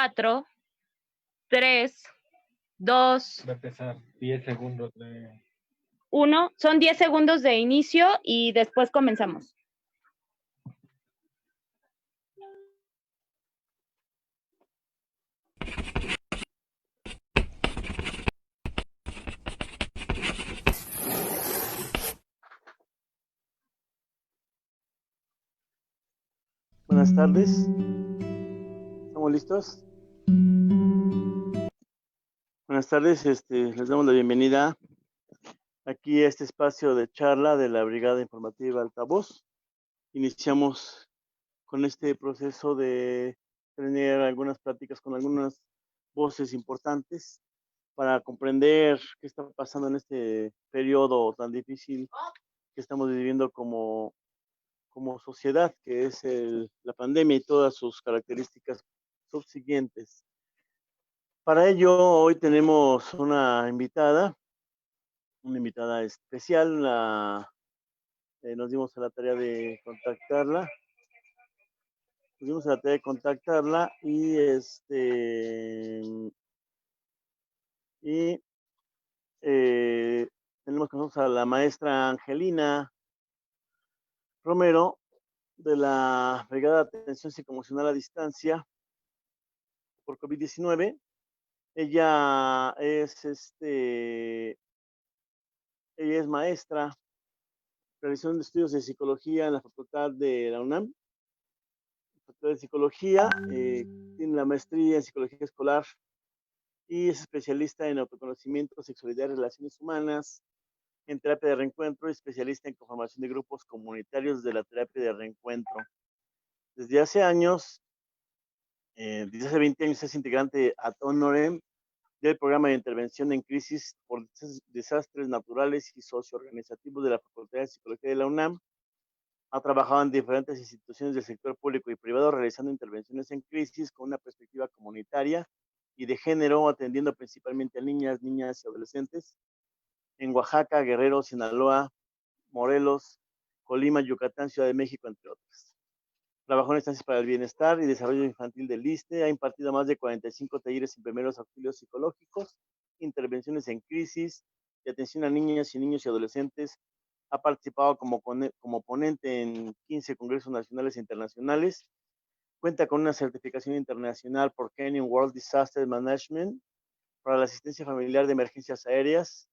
4, 3, 2, Va a empezar 10 segundos de... 1. Son 10 segundos de inicio y después comenzamos. Buenas tardes. ¿Estamos listos? Buenas tardes, les damos la bienvenida aquí a este espacio de charla de la Brigada Informativa Altavoz. Iniciamos con este proceso de tener algunas pláticas con algunas voces importantes para comprender qué está pasando en este periodo tan difícil que estamos viviendo como sociedad, que es la pandemia y todas sus características subsiguientes. Para ello, hoy tenemos una invitada especial. Nos dimos a la tarea de contactarla. Tenemos con nosotros a la maestra Angelina Romero de la Brigada de Atención Psicoemocional a Distancia por COVID-19. Ella es maestra, realizó estudios de psicología en la Facultad de la UNAM, Facultad de Psicología, tiene la maestría en psicología escolar y es especialista en autoconocimiento, sexualidad y relaciones humanas, en terapia de reencuentro y especialista en conformación de grupos comunitarios de la terapia de reencuentro. Desde hace 20 años es integrante ad honorem del programa de intervención en crisis por desastres naturales y socioorganizativos de la Facultad de Psicología de la UNAM. Ha trabajado en diferentes instituciones del sector público y privado realizando intervenciones en crisis con una perspectiva comunitaria y de género, atendiendo principalmente a niñas y adolescentes en Oaxaca, Guerrero, Sinaloa, Morelos, Colima, Yucatán, Ciudad de México, entre otras. Trabajó en estancias para el bienestar y desarrollo infantil del ISSSTE, ha impartido más de 45 talleres en primeros auxilios psicológicos, intervenciones en crisis y atención a niñas y niños y adolescentes. Ha participado como ponente en 15 congresos nacionales e internacionales. Cuenta con una certificación internacional por Kenyan World Disaster Management para la asistencia familiar de emergencias aéreas,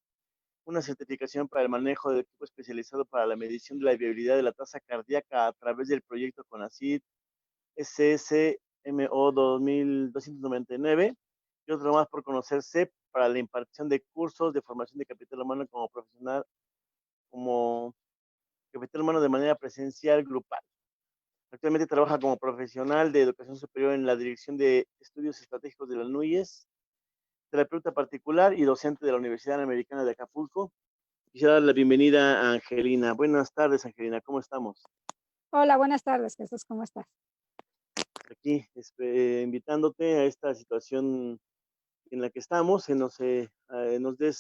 una certificación para el manejo del equipo especializado para la medición de la viabilidad de la tasa cardíaca a través del proyecto CONACYT SSMO 2299 y otro más por conocer CEP para la impartición de cursos de formación de capital humano como profesional, como capital humano de manera presencial grupal. Actualmente trabaja como profesional de educación superior en la Dirección de Estudios Estratégicos de la NUYES, terapeuta particular y docente de la Universidad Americana de Acapulco. Quisiera dar la bienvenida a Angelina. Buenas tardes, Angelina, ¿cómo estamos? Hola, buenas tardes, Jesús, ¿cómo estás? Aquí, invitándote a esta situación en la que estamos, que nos des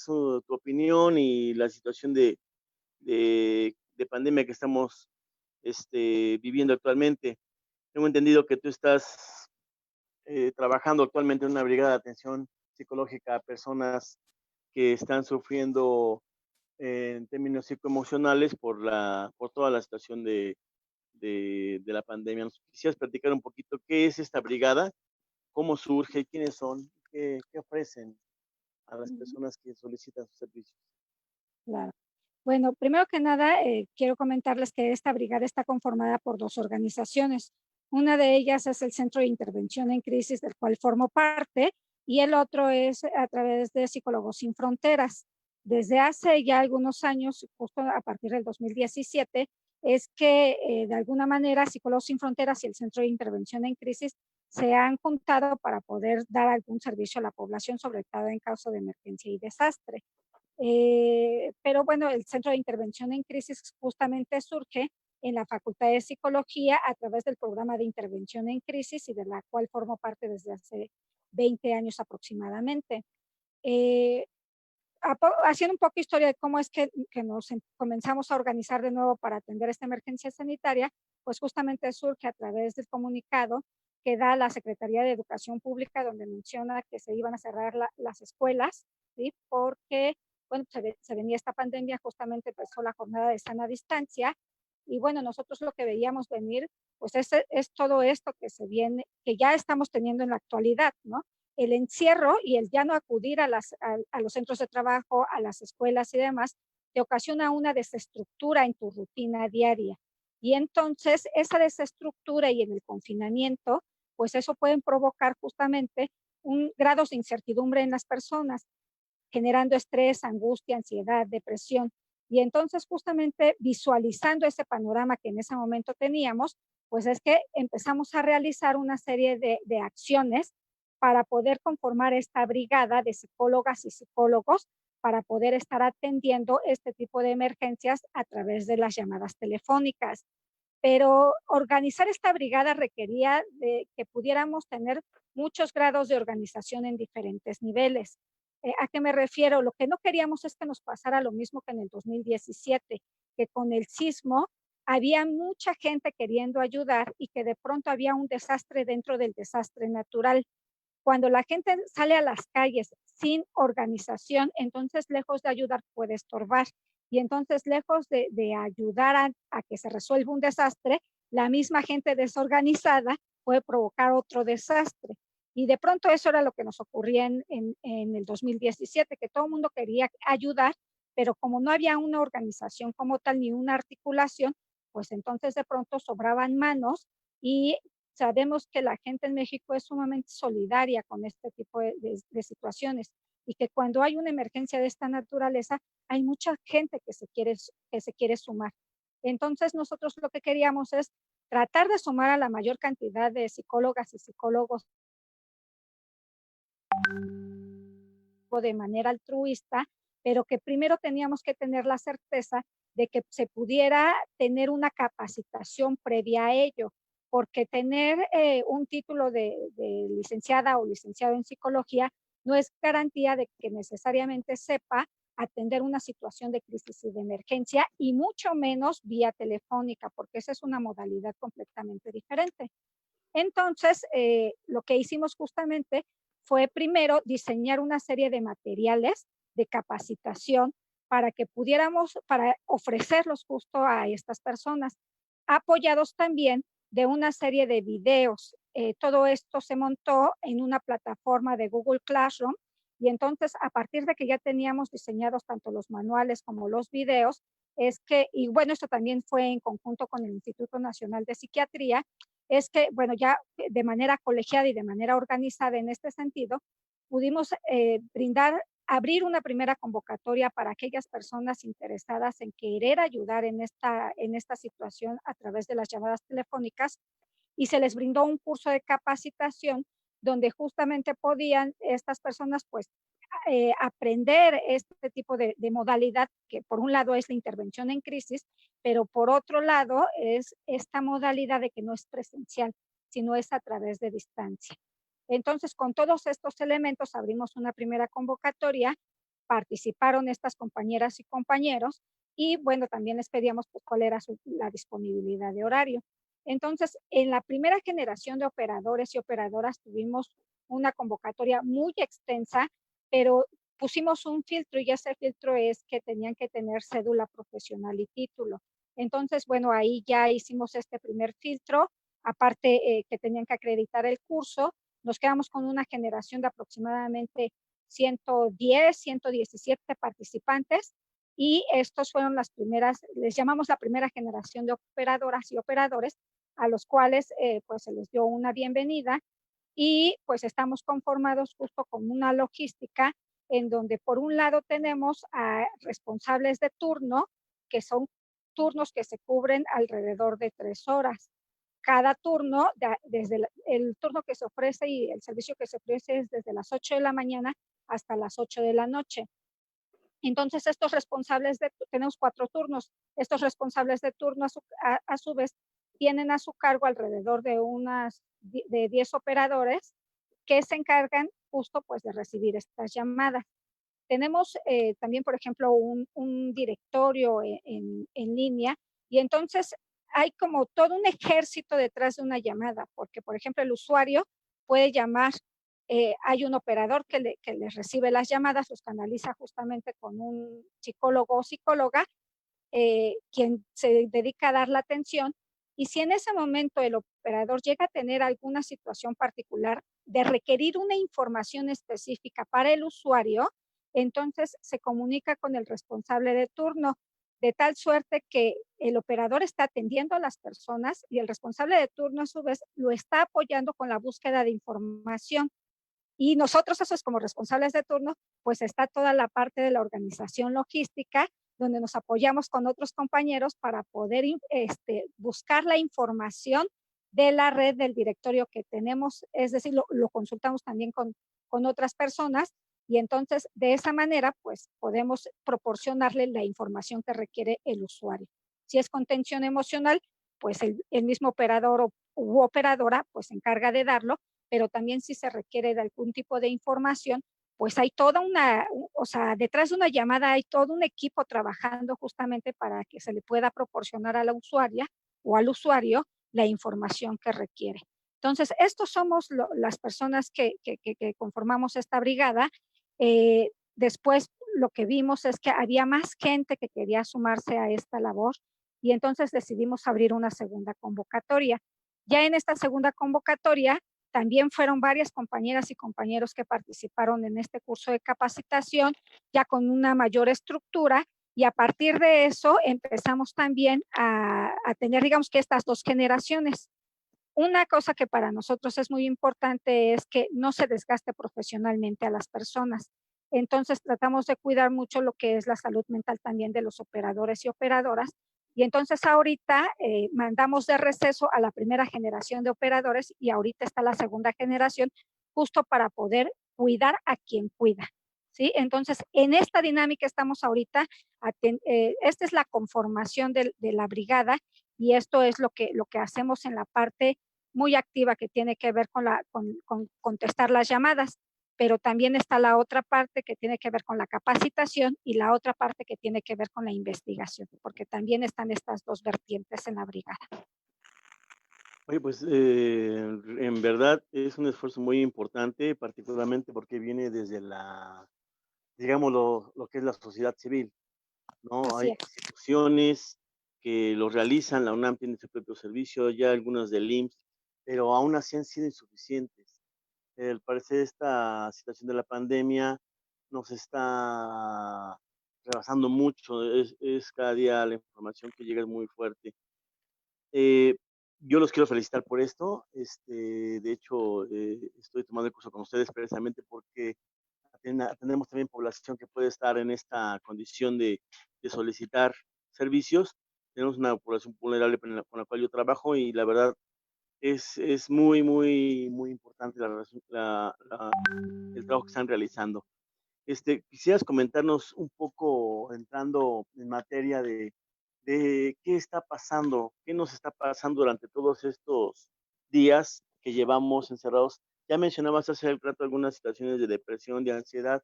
tu opinión y la situación de pandemia que estamos viviendo actualmente. Tengo entendido que tú estás trabajando actualmente en una brigada de atención psicológica a personas que están sufriendo en términos psicoemocionales por toda la situación de la pandemia. ¿Nos quisieras platicar un poquito qué es esta brigada, cómo surge, quiénes son, qué ofrecen a las personas que solicitan sus servicios? Claro. Bueno, primero que nada, quiero comentarles que esta brigada está conformada por 2 organizaciones. Una de ellas es el Centro de Intervención en Crisis, del cual formo parte, y el otro es a través de Psicólogos Sin Fronteras. Desde hace ya algunos años, justo a partir del 2017, es que de alguna manera Psicólogos Sin Fronteras y el Centro de Intervención en Crisis se han juntado para poder dar algún servicio a la población, sobre todo en caso de emergencia y desastre. Pero bueno, el Centro de Intervención en Crisis justamente surge en la Facultad de Psicología a través del programa de intervención en crisis y de la cual formo parte desde hace 20 años aproximadamente. Eh, Haciendo un poco historia de cómo es que nos comenzamos a organizar de nuevo para atender esta emergencia sanitaria, pues justamente surge a través del comunicado que da la Secretaría de Educación Pública, donde menciona que se iban a cerrar las escuelas, ¿sí? Porque, bueno, se venía esta pandemia, justamente empezó la jornada de sana distancia, y bueno, nosotros lo que veíamos venir, pues es todo esto que se viene, que ya estamos teniendo en la actualidad, ¿no? El encierro y el ya no acudir a los centros de trabajo, a las escuelas y demás, te ocasiona una desestructura en tu rutina diaria. Y entonces esa desestructura y en el confinamiento, pues eso pueden provocar justamente grados de incertidumbre en las personas, generando estrés, angustia, ansiedad, depresión. Y entonces justamente visualizando ese panorama que en ese momento teníamos, pues es que empezamos a realizar una serie de acciones para poder conformar esta brigada de psicólogas y psicólogos para poder estar atendiendo este tipo de emergencias a través de las llamadas telefónicas. Pero organizar esta brigada requería de que pudiéramos tener muchos grados de organización en diferentes niveles. ¿A qué me refiero? Lo que no queríamos es que nos pasara lo mismo que en el 2017, que con el sismo había mucha gente queriendo ayudar y que de pronto había un desastre dentro del desastre natural. Cuando la gente sale a las calles sin organización, entonces lejos de ayudar puede estorbar. Y entonces lejos de ayudar a que se resuelva un desastre, la misma gente desorganizada puede provocar otro desastre. Y de pronto eso era lo que nos ocurría en el 2017, que todo el mundo quería ayudar, pero como no había una organización como tal ni una articulación, pues entonces de pronto sobraban manos y sabemos que la gente en México es sumamente solidaria con este tipo de situaciones y que cuando hay una emergencia de esta naturaleza, hay mucha gente que se quiere sumar. Entonces nosotros lo que queríamos es tratar de sumar a la mayor cantidad de psicólogas y psicólogos de manera altruista, pero que primero teníamos que tener la certeza de que se pudiera tener una capacitación previa a ello, porque tener un título de licenciada o licenciado en psicología no es garantía de que necesariamente sepa atender una situación de crisis y de emergencia, y mucho menos vía telefónica, porque esa es una modalidad completamente diferente. Entonces, lo que hicimos justamente fue primero diseñar una serie de materiales de capacitación para que pudiéramos, para ofrecerlos justo a estas personas, apoyados también de una serie de videos. Todo esto se montó en una plataforma de Google Classroom y entonces a partir de que ya teníamos diseñados tanto los manuales como los videos, es que, y bueno, esto también fue en conjunto con el Instituto Nacional de Psiquiatría, es que, bueno, ya de manera colegiada y de manera organizada en este sentido, pudimos abrir una primera convocatoria para aquellas personas interesadas en querer ayudar en esta situación a través de las llamadas telefónicas y se les brindó un curso de capacitación donde justamente podían estas personas pues aprender este tipo de modalidad que por un lado es la intervención en crisis, pero por otro lado es esta modalidad de que no es presencial, sino es a través de distancia. Entonces, con todos estos elementos abrimos una primera convocatoria, participaron estas compañeras y compañeros y bueno, también les pedíamos pues, cuál era la disponibilidad de horario. Entonces, en la primera generación de operadores y operadoras tuvimos una convocatoria muy extensa, pero pusimos un filtro y ese filtro es que tenían que tener cédula profesional y título. Entonces, bueno, ahí ya hicimos este primer filtro, aparte que tenían que acreditar el curso, nos quedamos con una generación de aproximadamente 110, 117 participantes y estos fueron las primeras, les llamamos la primera generación de operadoras y operadores a los cuales pues se les dio una bienvenida y pues estamos conformados justo con una logística en donde por un lado tenemos a responsables de turno, que son turnos que se cubren alrededor de 3 horas. Cada turno, desde el turno que se ofrece y el servicio que se ofrece es desde las 8 de la mañana hasta las 8 de la noche. Entonces, estos responsables tenemos 4 turnos, estos responsables de turno a su vez tienen a su cargo alrededor de 10 operadores que se encargan justo pues de recibir estas llamadas. Tenemos también, por ejemplo, un directorio en línea y entonces hay como todo un ejército detrás de una llamada, porque, por ejemplo, el usuario puede llamar, hay un operador que les recibe las llamadas, los canaliza justamente con un psicólogo o psicóloga, quien se dedica a dar la atención, y si en ese momento el operador llega a tener alguna situación particular de requerir una información específica para el usuario, entonces se comunica con el responsable de turno, de tal suerte que el operador está atendiendo a las personas y el responsable de turno a su vez lo está apoyando con la búsqueda de información. Y nosotros, eso es como responsables de turno, pues está toda la parte de la organización logística, donde nos apoyamos con otros compañeros para poder buscar la información de la red del directorio que tenemos, es decir, lo consultamos también con otras personas y entonces de esa manera pues podemos proporcionarle la información que requiere el usuario. Si es contención emocional, pues el mismo operador u operadora pues se encarga de darlo, pero también si se requiere de algún tipo de información, pues hay toda o sea, detrás de una llamada hay todo un equipo trabajando justamente para que se le pueda proporcionar a la usuaria o al usuario la información que requiere. Entonces, estos somos las personas que conformamos esta brigada. Después, lo que vimos es que había más gente que quería sumarse a esta labor y entonces decidimos abrir una segunda convocatoria. Ya en esta segunda convocatoria, también fueron varias compañeras y compañeros que participaron en este curso de capacitación, ya con una mayor estructura, y a partir de eso empezamos también a tener, digamos que estas dos generaciones. Una cosa que para nosotros es muy importante es que no se desgaste profesionalmente a las personas. Entonces tratamos de cuidar mucho lo que es la salud mental también de los operadores y operadoras. Y entonces ahorita mandamos de receso a la primera generación de operadores y ahorita está la segunda generación justo para poder cuidar a quien cuida. ¿Sí? Entonces, en esta dinámica estamos ahorita, esta es la conformación de la brigada y esto es lo que hacemos en la parte muy activa que tiene que ver con contestar las llamadas, pero también está la otra parte que tiene que ver con la capacitación y la otra parte que tiene que ver con la investigación, porque también están estas dos vertientes en la brigada. Oye, pues en verdad es un esfuerzo muy importante, particularmente porque viene desde digamos, lo que es la sociedad civil, ¿no? Así Hay es. instituciones que lo realizan, la UNAM tiene su propio servicio, ya algunas del IMSS, pero aún así han sido insuficientes. Al parecer esta situación de la pandemia nos está rebasando mucho, es cada día la información que llega es muy fuerte. Yo los quiero felicitar por esto. De hecho, estoy tomando el curso con ustedes precisamente porque atendemos también población que puede estar en esta condición de solicitar servicios. Tenemos una población vulnerable con la cual yo trabajo y la verdad es muy, muy, muy importante el trabajo que están realizando. Quisieras comentarnos un poco, entrando en materia de qué está pasando, qué nos está pasando durante todos estos días que llevamos encerrados. Ya mencionabas hace el rato algunas situaciones de depresión, de ansiedad,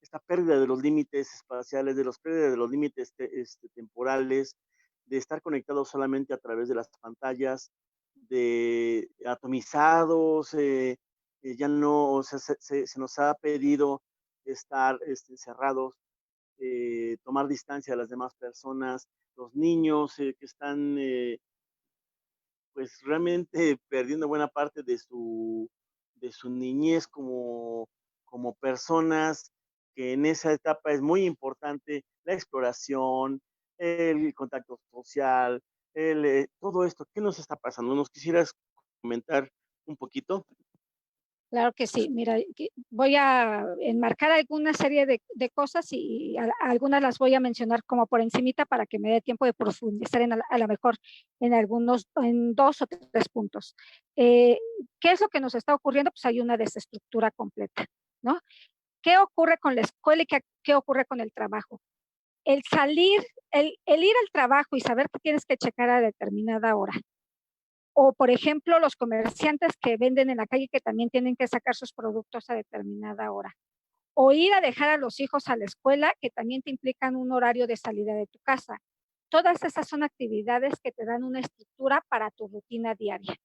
esta pérdida de los límites espaciales, de los pérdida de los límites temporales, de estar conectados solamente a través de las pantallas, de atomizados, ya no, o sea, se nos ha pedido estar encerrados, tomar distancia de las demás personas, los niños que están pues realmente perdiendo buena parte de su niñez como personas, que en esa etapa es muy importante la exploración, el contacto social, todo esto. ¿Qué nos está pasando? ¿Nos quisieras comentar un poquito? Claro que sí. Mira, voy a enmarcar alguna serie de cosas y algunas las voy a mencionar como por encimita para que me dé tiempo de profundizar a lo mejor en 2 o 3 puntos. ¿Qué es lo que nos está ocurriendo? Pues hay una desestructura completa, ¿no? ¿Qué ocurre con la escuela y qué ocurre con el trabajo? El salir, el ir al trabajo y saber que tienes que checar a determinada hora, o, por ejemplo, los comerciantes que venden en la calle que también tienen que sacar sus productos a determinada hora. O ir a dejar a los hijos a la escuela que también te implican un horario de salida de tu casa. Todas esas son actividades que te dan una estructura para tu rutina diaria.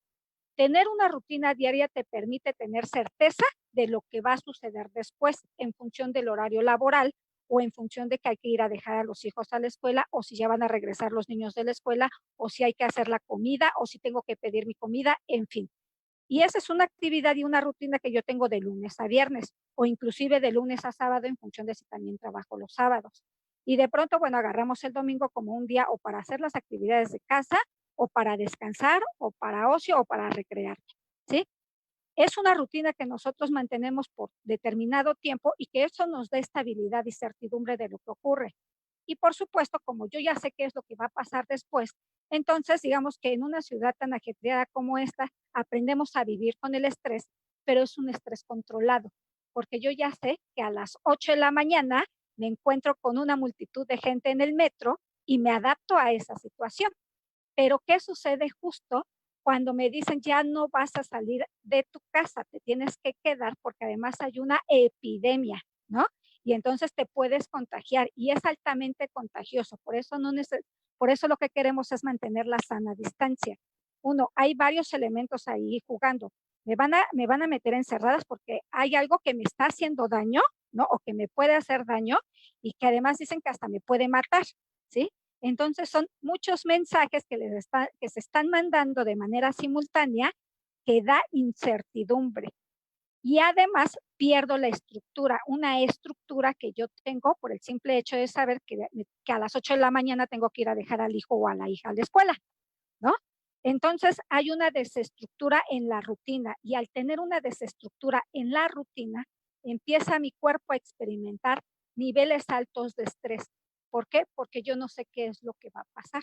Tener una rutina diaria te permite tener certeza de lo que va a suceder después en función del horario laboral o en función de que hay que ir a dejar a los hijos a la escuela o si ya van a regresar los niños de la escuela o si hay que hacer la comida o si tengo que pedir mi comida, en fin. Y esa es una actividad y una rutina que yo tengo de lunes a viernes o inclusive de lunes a sábado en función de si también trabajo los sábados. Y de pronto, bueno, agarramos el domingo como un día o para hacer las actividades de casa o para descansar o para ocio o para recrear, ¿sí? Es una rutina que nosotros mantenemos por determinado tiempo y que eso nos da estabilidad y certidumbre de lo que ocurre. Y por supuesto, como yo ya sé qué es lo que va a pasar después, entonces digamos que en una ciudad tan ajetreada como esta, aprendemos a vivir con el estrés, pero es un estrés controlado, porque yo ya sé que a las 8 de la mañana me encuentro con una multitud de gente en el metro y me adapto a esa situación. Pero ¿qué sucede justo cuando me dicen ya no vas a salir de tu casa, te tienes que quedar porque además hay una epidemia, ¿no? Y entonces te puedes contagiar y es altamente contagioso. Por eso por eso lo que queremos es mantener la sana distancia. Uno, hay varios elementos ahí jugando. Me van a meter encerradas porque hay algo que me está haciendo daño, ¿no? O que me puede hacer daño y que además dicen que hasta me puede matar, ¿sí? Entonces son muchos mensajes que se están mandando de manera simultánea que da incertidumbre. Y además pierdo la estructura, una estructura que yo tengo por el simple hecho de saber que a las 8 de la mañana tengo que ir a dejar al hijo o a la hija a la escuela, ¿no? Entonces hay una desestructura en la rutina y al tener una desestructura en la rutina, empieza mi cuerpo a experimentar niveles altos de estrés. ¿Por qué? Porque yo no sé qué es lo que va a pasar.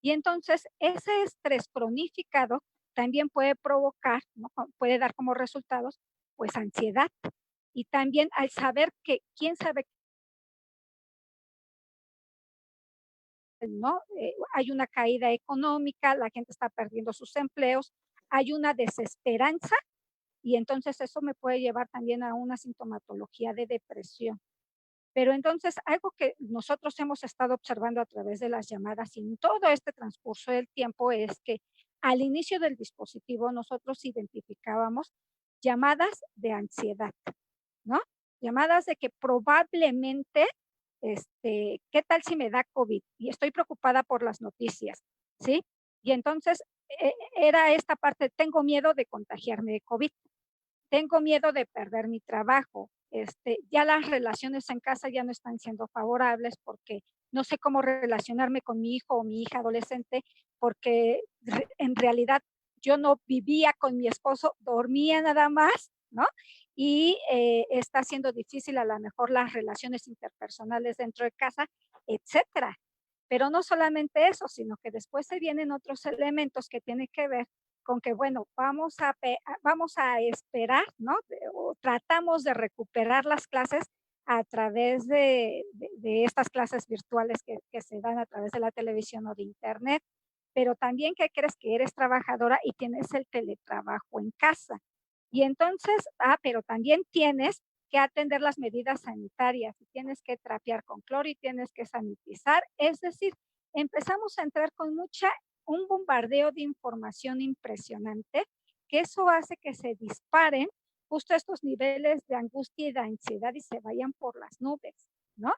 Y entonces ese estrés cronificado también puede provocar, ¿no? Puede dar como resultados, pues ansiedad. Y también al saber que quién sabe, ¿no? Hay una caída económica, la gente está perdiendo sus empleos, hay una desesperanza y entonces eso me puede llevar también a una sintomatología de depresión. Pero entonces, algo que nosotros hemos estado observando a través de las llamadas y en todo este transcurso del tiempo es que al inicio del dispositivo nosotros identificábamos llamadas de ansiedad, ¿no? Llamadas de que probablemente, ¿qué tal si me da COVID? Y estoy preocupada por las noticias, ¿sí? Y entonces era esta parte, tengo miedo de contagiarme de COVID, tengo miedo de perder mi trabajo, ya las relaciones en casa ya no están siendo favorables porque no sé cómo relacionarme con mi hijo o mi hija adolescente porque en realidad yo no vivía con mi esposo, dormía nada más, ¿no? Y está siendo difícil a lo mejor las relaciones interpersonales dentro de casa, etcétera. Pero no solamente eso, sino que después se vienen otros elementos que tienen que ver con que, bueno, vamos a esperar, ¿no? O tratamos de recuperar las clases a través de estas clases virtuales que se dan a través de la televisión o de internet, pero también que crees que eres trabajadora y tienes el teletrabajo en casa. Y entonces, pero también tienes que atender las medidas sanitarias y tienes que trapear con cloro y tienes que sanitizar. Es decir, empezamos a entrar con un bombardeo de información impresionante, que eso hace que se disparen justo estos niveles de angustia y de ansiedad y se vayan por las nubes, ¿no?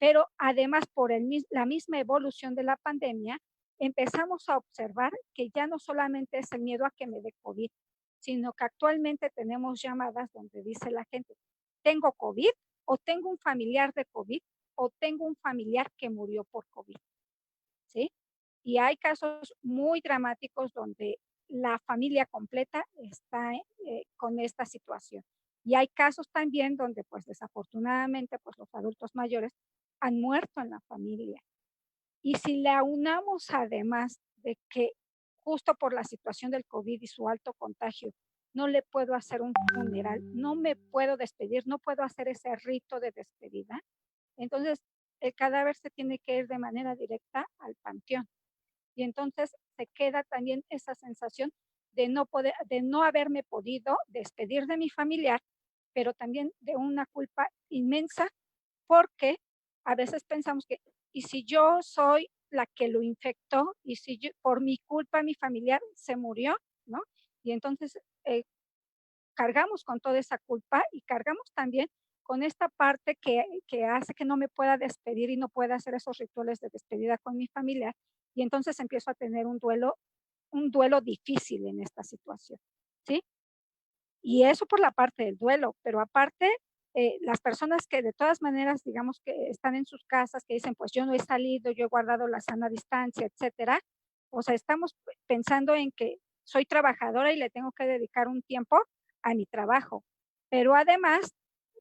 Pero además, por la misma evolución de la pandemia, empezamos a observar que ya no solamente es el miedo a que me dé COVID, sino que actualmente tenemos llamadas donde dice la gente, tengo COVID o tengo un familiar de COVID o tengo un familiar que murió por COVID, ¿sí? Y hay casos muy dramáticos donde la familia completa está con esta situación. Y hay casos también donde, pues desafortunadamente, pues los adultos mayores han muerto en la familia. Y si le aunamos además de que justo por la situación del COVID y su alto contagio, no le puedo hacer un funeral, no me puedo despedir, no puedo hacer ese rito de despedida, entonces el cadáver se tiene que ir de manera directa al panteón. Y entonces se queda también esa sensación de no haberme podido despedir de mi familiar, pero también de una culpa inmensa porque a veces pensamos que, ¿y si yo soy la que lo infectó y si por mi culpa mi familiar se murió, ¿no? Y entonces cargamos con toda esa culpa y cargamos también con esta parte que hace que no me pueda despedir y no pueda hacer esos rituales de despedida con mi familia. Y entonces empiezo a tener un duelo difícil en esta situación, ¿sí? Y eso por la parte del duelo, pero aparte, las personas que de todas maneras, digamos que están en sus casas, que dicen, pues yo no he salido, yo he guardado la sana distancia, etcétera. O sea, estamos pensando en que soy trabajadora y le tengo que dedicar un tiempo a mi trabajo. Pero además,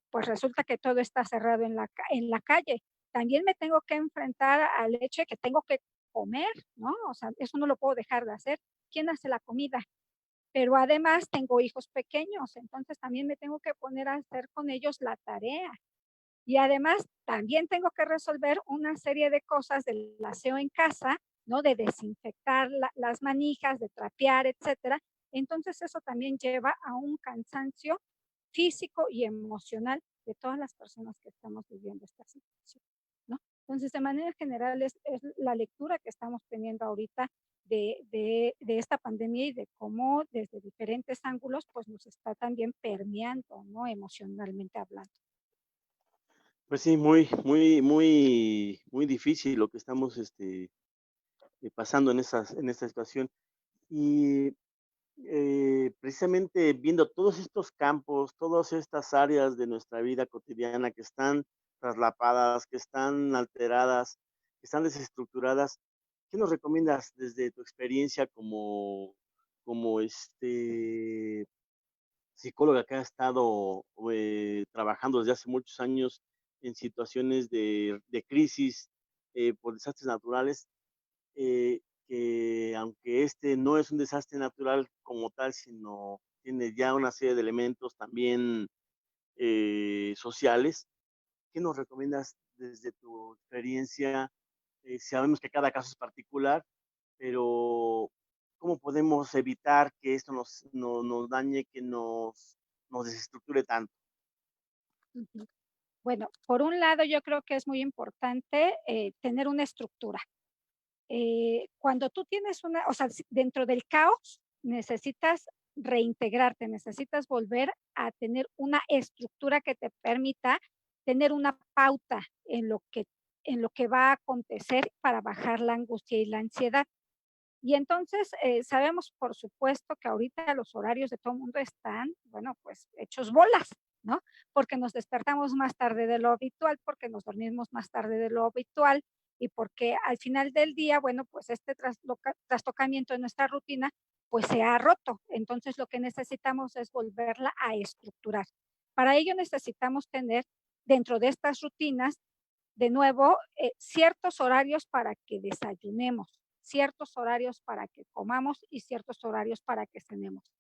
pues resulta que todo está cerrado en la calle. También me tengo que enfrentar al hecho de que tengo que comer, ¿no? O sea, eso no lo puedo dejar de hacer. ¿Quién hace la comida? Pero además tengo hijos pequeños, entonces también me tengo que poner a hacer con ellos la tarea. Y además también tengo que resolver una serie de cosas del aseo en casa, ¿no? De desinfectar las manijas, de trapear, etcétera. Entonces eso también lleva a un cansancio físico y emocional de todas las personas que estamos viviendo esta situación, ¿no? Entonces, de manera general, es la lectura que estamos teniendo ahorita de esta pandemia y de cómo desde diferentes ángulos, pues nos está también permeando, ¿no? Emocionalmente hablando. Pues sí, muy, muy, muy, muy difícil lo que estamos pasando en esta situación. Y precisamente viendo todos estos campos, todas estas áreas de nuestra vida cotidiana que están traslapadas, que están alteradas, que están desestructuradas, ¿qué nos recomiendas desde tu experiencia como psicóloga que ha estado trabajando desde hace muchos años en situaciones de crisis por desastres naturales? Que aunque este no es un desastre natural como tal, sino tiene ya una serie de elementos también sociales, ¿qué nos recomiendas desde tu experiencia? Sabemos que cada caso es particular, pero ¿cómo podemos evitar que esto nos dañe, que nos desestructure tanto? Ujú. Bueno, por un lado, yo creo que es muy importante tener una estructura. Cuando tú tienes o sea, dentro del caos necesitas reintegrarte, necesitas volver a tener una estructura que te permita tener una pauta en lo que va a acontecer para bajar la angustia y la ansiedad. Y entonces sabemos, por supuesto, que ahorita los horarios de todo el mundo están, bueno, pues hechos bolas, ¿no? Porque nos despertamos más tarde de lo habitual, porque nos dormimos más tarde de lo habitual y porque al final del día, bueno, pues este trastocamiento de nuestra rutina, pues se ha roto. Entonces lo que necesitamos es volverla a estructurar. Para ello necesitamos tener dentro de estas rutinas de nuevo, ciertos horarios para que desayunemos, ciertos horarios para que comamos y ciertos horarios para que cenemos.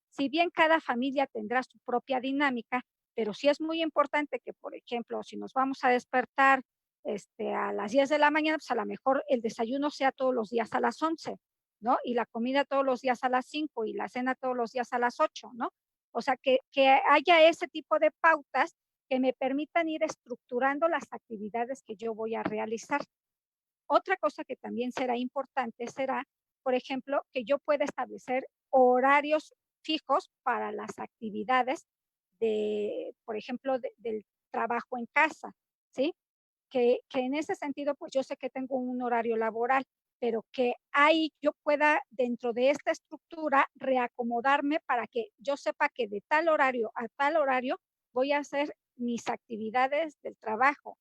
Si bien cada familia tendrá su propia dinámica, pero sí es muy importante que, por ejemplo, si nos vamos a despertar a las 10 de la mañana, pues a lo mejor el desayuno sea todos los días a las 11, ¿no? Y la comida todos los días a las 5 y la cena todos los días a las 8, ¿no? O sea, que haya ese tipo de pautas que me permitan ir estructurando las actividades que yo voy a realizar. Otra cosa que también será importante será, por ejemplo, que yo pueda establecer horarios fijos para las actividades por ejemplo, del trabajo en casa, ¿sí? Que en ese sentido, pues yo sé que tengo un horario laboral, pero que ahí yo pueda, dentro de esta estructura, reacomodarme para que yo sepa que de tal horario a tal horario voy a hacer mis actividades del trabajo.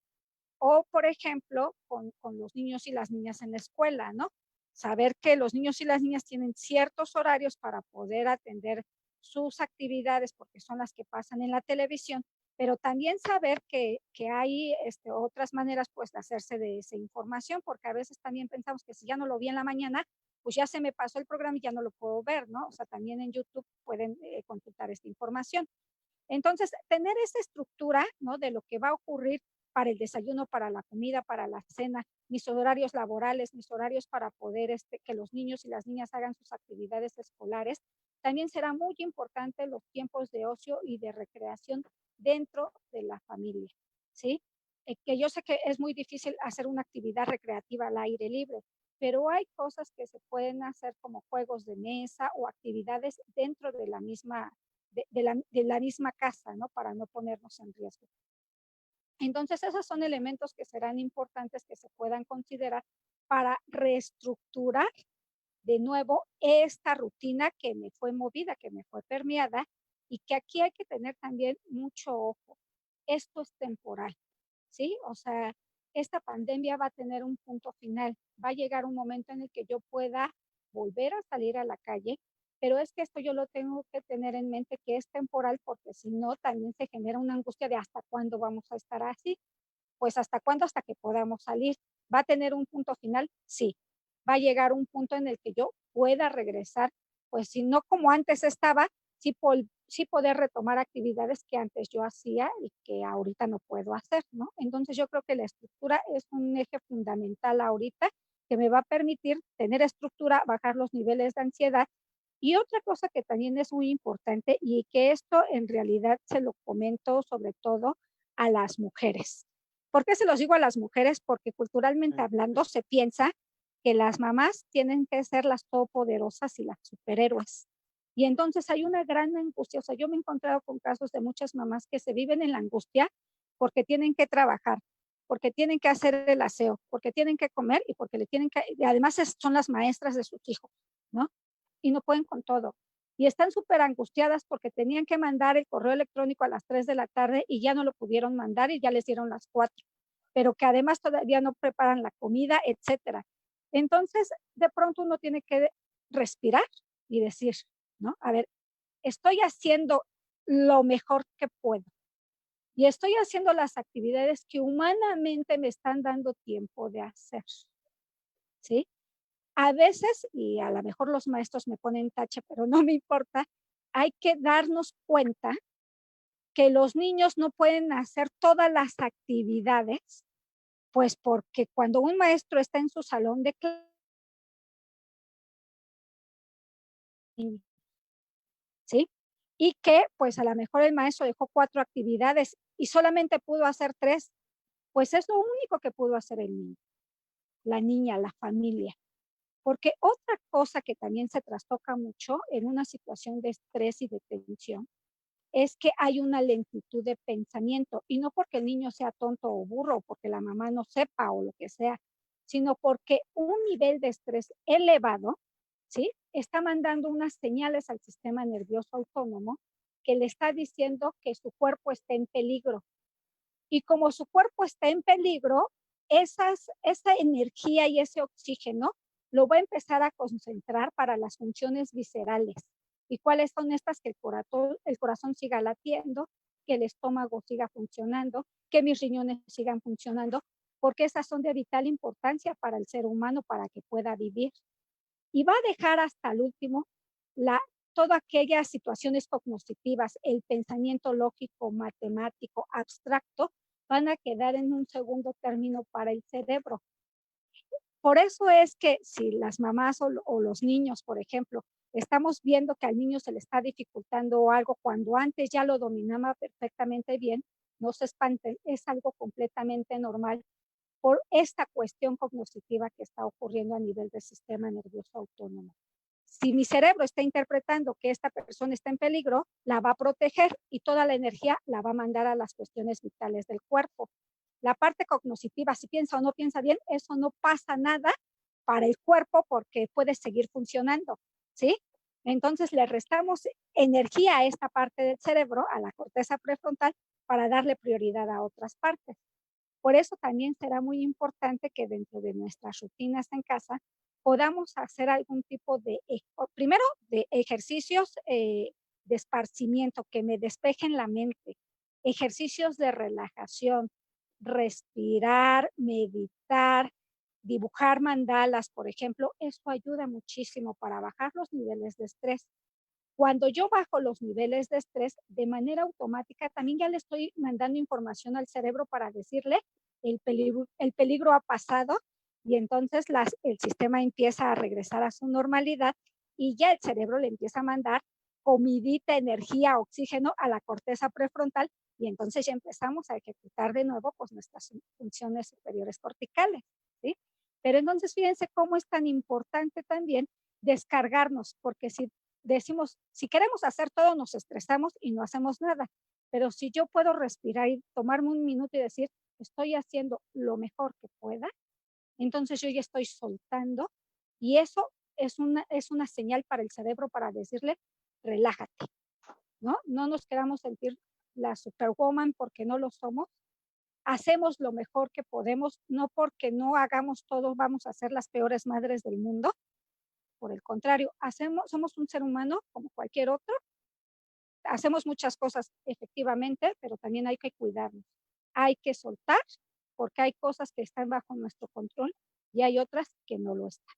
O, por ejemplo, con los niños y las niñas en la escuela, ¿no? Saber que los niños y las niñas tienen ciertos horarios para poder atender sus actividades, porque son las que pasan en la televisión, pero también saber que hay otras maneras pues, de hacerse de esa información, porque a veces también pensamos que si ya no lo vi en la mañana, pues ya se me pasó el programa y ya no lo puedo ver, ¿no? O sea, también en YouTube pueden consultar esta información. Entonces, tener esa estructura, ¿no? De lo que va a ocurrir para el desayuno, para la comida, para la cena, mis horarios laborales, mis horarios para poder que los niños y las niñas hagan sus actividades escolares. También será muy importante los tiempos de ocio y de recreación dentro de la familia, ¿sí? que yo sé que es muy difícil hacer una actividad recreativa al aire libre, pero hay cosas que se pueden hacer como juegos de mesa o actividades dentro de la misma, de la misma casa, ¿no? Para no ponernos en riesgo. Entonces, esos son elementos que serán importantes que se puedan considerar para reestructurar de nuevo esta rutina que me fue movida, que me fue permeada, y que aquí hay que tener también mucho ojo. Esto es temporal, ¿sí? O sea, esta pandemia va a tener un punto final. Va a llegar un momento en el que yo pueda volver a salir a la calle, pero es que esto yo lo tengo que tener en mente que es temporal, porque si no, también se genera una angustia de hasta cuándo vamos a estar así. Pues hasta cuándo, hasta que podamos salir. ¿Va a tener un punto final? Sí. Va a llegar un punto en el que yo pueda regresar, pues si no como antes estaba, sí poder retomar actividades que antes yo hacía y que ahorita no puedo hacer, ¿no? Entonces yo creo que la estructura es un eje fundamental ahorita que me va a permitir tener estructura, bajar los niveles de ansiedad. Y otra cosa que también es muy importante y que esto en realidad se lo comento sobre todo a las mujeres. ¿Por qué se los digo a las mujeres? Porque culturalmente hablando se piensa que las mamás tienen que ser las todopoderosas y las superhéroes. Y entonces hay una gran angustia. O sea, yo me he encontrado con casos de muchas mamás que se viven en la angustia porque tienen que trabajar, porque tienen que hacer el aseo, porque tienen que comer y porque le tienen que, y además son las maestras de sus hijos, ¿no? Y no pueden con todo. Y están súper angustiadas porque tenían que mandar el correo electrónico a las 3 de la tarde y ya no lo pudieron mandar y ya les dieron las 4, pero que además todavía no preparan la comida, etcétera. Entonces, de pronto uno tiene que respirar y decir, ¿no? A ver, estoy haciendo lo mejor que puedo y estoy haciendo las actividades que humanamente me están dando tiempo de hacer, ¿sí? A veces, y a lo mejor los maestros me ponen tache, pero no me importa, hay que darnos cuenta que los niños no pueden hacer todas las actividades, pues porque cuando un maestro está en su salón de clase, ¿sí? Y que pues a lo mejor el maestro dejó 4 actividades y solamente pudo hacer 3, pues es lo único que pudo hacer el niño, la niña, la familia. Porque otra cosa que también se trastoca mucho en una situación de estrés y de tensión es que hay una lentitud de pensamiento, y no porque el niño sea tonto o burro, porque la mamá no sepa o lo que sea, sino porque un nivel de estrés elevado, ¿sí? Está mandando unas señales al sistema nervioso autónomo que le está diciendo que su cuerpo está en peligro. Y como su cuerpo está en peligro, esa energía y ese oxígeno lo va a empezar a concentrar para las funciones viscerales. ¿Y cuáles son estas? Que el corazón siga latiendo, que el estómago siga funcionando, que mis riñones sigan funcionando, porque esas son de vital importancia para el ser humano para que pueda vivir. Y va a dejar hasta el último todas aquellas situaciones cognitivas, el pensamiento lógico, matemático, abstracto, van a quedar en un segundo término para el cerebro. Por eso es que si las mamás o los niños, por ejemplo, estamos viendo que al niño se le está dificultando algo cuando antes ya lo dominaba perfectamente bien, no se espanten, es algo completamente normal por esta cuestión cognitiva que está ocurriendo a nivel del sistema nervioso autónomo. Si mi cerebro está interpretando que esta persona está en peligro, la va a proteger y toda la energía la va a mandar a las cuestiones vitales del cuerpo. La parte cognitiva, si piensa o no piensa bien, eso no pasa nada para el cuerpo porque puede seguir funcionando, ¿sí? Entonces le restamos energía a esta parte del cerebro, a la corteza prefrontal, para darle prioridad a otras partes. Por eso también será muy importante que dentro de nuestras rutinas en casa podamos hacer algún tipo de, primero, de ejercicios de esparcimiento que me despejen la mente, ejercicios de relajación, respirar, meditar, dibujar mandalas, por ejemplo, eso ayuda muchísimo para bajar los niveles de estrés. Cuando yo bajo los niveles de estrés, de manera automática, también ya le estoy mandando información al cerebro para decirle el peligro ha pasado y entonces el sistema empieza a regresar a su normalidad y ya el cerebro le empieza a mandar comidita, energía, oxígeno a la corteza prefrontal y entonces ya empezamos a ejecutar de nuevo pues nuestras funciones superiores corticales, ¿sí? Pero entonces fíjense cómo es tan importante también descargarnos, porque si decimos, si queremos hacer todo, nos estresamos y no hacemos nada. Pero si yo puedo respirar y tomarme un minuto y decir, estoy haciendo lo mejor que pueda, entonces yo ya estoy soltando y eso es una señal para el cerebro para decirle, relájate, ¿no? No nos queramos sentir la superwoman porque no lo somos. Hacemos lo mejor que podemos, no porque no hagamos todo, vamos a ser las peores madres del mundo. Por el contrario, somos un ser humano como cualquier otro. Hacemos muchas cosas efectivamente, pero también hay que cuidarnos. Hay que soltar porque hay cosas que están bajo nuestro control y hay otras que no lo están.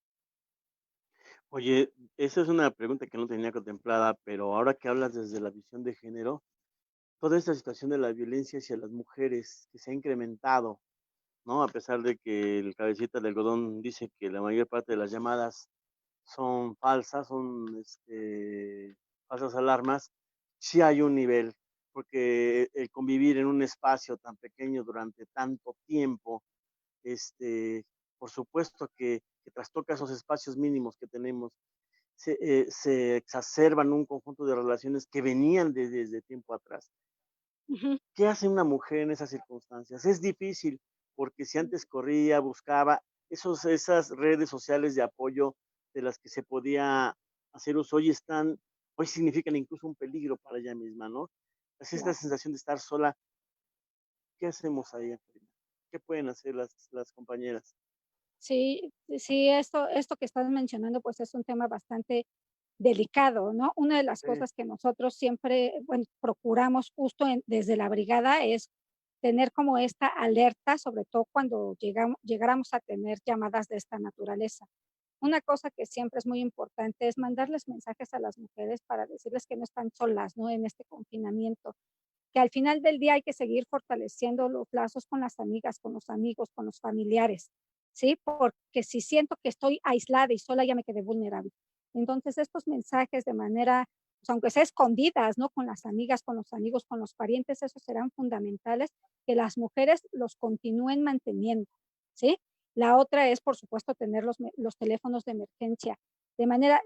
Oye, esa es una pregunta que no tenía contemplada, pero ahora que hablas desde la visión de género, toda esta situación de la violencia hacia las mujeres que se ha incrementado, ¿no? A pesar de que el cabecita de algodón dice que la mayor parte de las llamadas son falsas, son falsas alarmas, sí hay un nivel, porque el convivir en un espacio tan pequeño durante tanto tiempo, por supuesto que trastoca esos espacios mínimos que tenemos, se exacerban un conjunto de relaciones que venían desde tiempo atrás. Ujú. ¿Qué hace una mujer en esas circunstancias? Es difícil, porque si antes corría, buscaba esas redes sociales de apoyo de las que se podía hacer uso, hoy significan incluso un peligro para ella misma, ¿no? Es esta Claro. sensación de estar sola. ¿Qué hacemos ahí, Angelina? ¿Qué pueden hacer las compañeras? Sí, sí, esto que estás mencionando, pues es un tema bastante delicado, ¿no? Una de las Sí. cosas que nosotros siempre, bueno, procuramos justo desde la brigada es tener como esta alerta, sobre todo cuando llegáramos a tener llamadas de esta naturaleza. Una cosa que siempre es muy importante es mandarles mensajes a las mujeres para decirles que no están solas, ¿no? En este confinamiento, que al final del día hay que seguir fortaleciendo los lazos con las amigas, con los amigos, con los familiares, ¿sí? Porque si siento que estoy aislada y sola, ya me quedé vulnerable. Entonces, estos mensajes de manera, pues, aunque sea escondidas, ¿no? Con las amigas, con los amigos, con los parientes, esos serán fundamentales que las mujeres los continúen manteniendo, ¿sí? La otra es, por supuesto, tener los teléfonos de emergencia.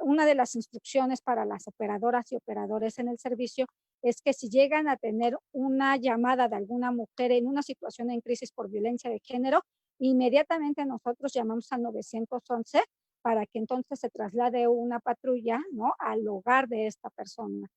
Una de las instrucciones para las operadoras y operadores en el servicio es que si llegan a tener una llamada de alguna mujer en una situación en crisis por violencia de género, inmediatamente nosotros llamamos al 911 para que entonces se traslade una patrulla, ¿no? Al hogar de esta persona.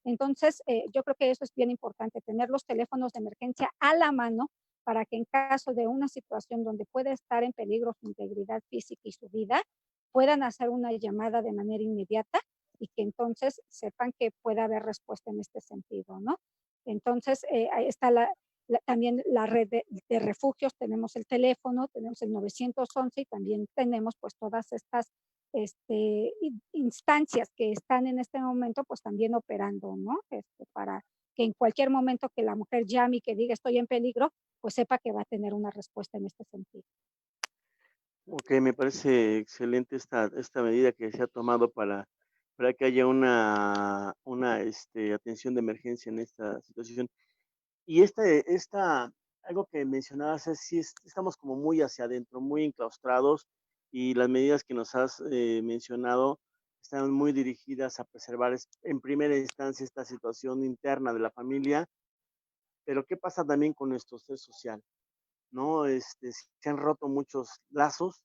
Entonces, yo creo que eso es bien importante, tener los teléfonos de emergencia a la mano para que en caso de una situación donde puede estar en peligro su integridad física y su vida, puedan hacer una llamada de manera inmediata y que entonces sepan que puede haber respuesta en este sentido, ¿no? Entonces, ahí está también la red de refugios, tenemos el teléfono, tenemos el 911 y también tenemos pues todas estas instancias que están en este momento, pues también operando, ¿no? Para que en cualquier momento que la mujer llame y que diga estoy en peligro, pues sepa que va a tener una respuesta en este sentido. Ok, me parece excelente esta medida que se ha tomado para que haya una atención de emergencia en esta situación. Y algo que mencionabas es si estamos como muy hacia adentro, muy enclaustrados, y las medidas que nos has mencionado están muy dirigidas a preservar en primera instancia esta situación interna de la familia, pero ¿qué pasa también con nuestro ser social? ¿No? Se han roto muchos lazos,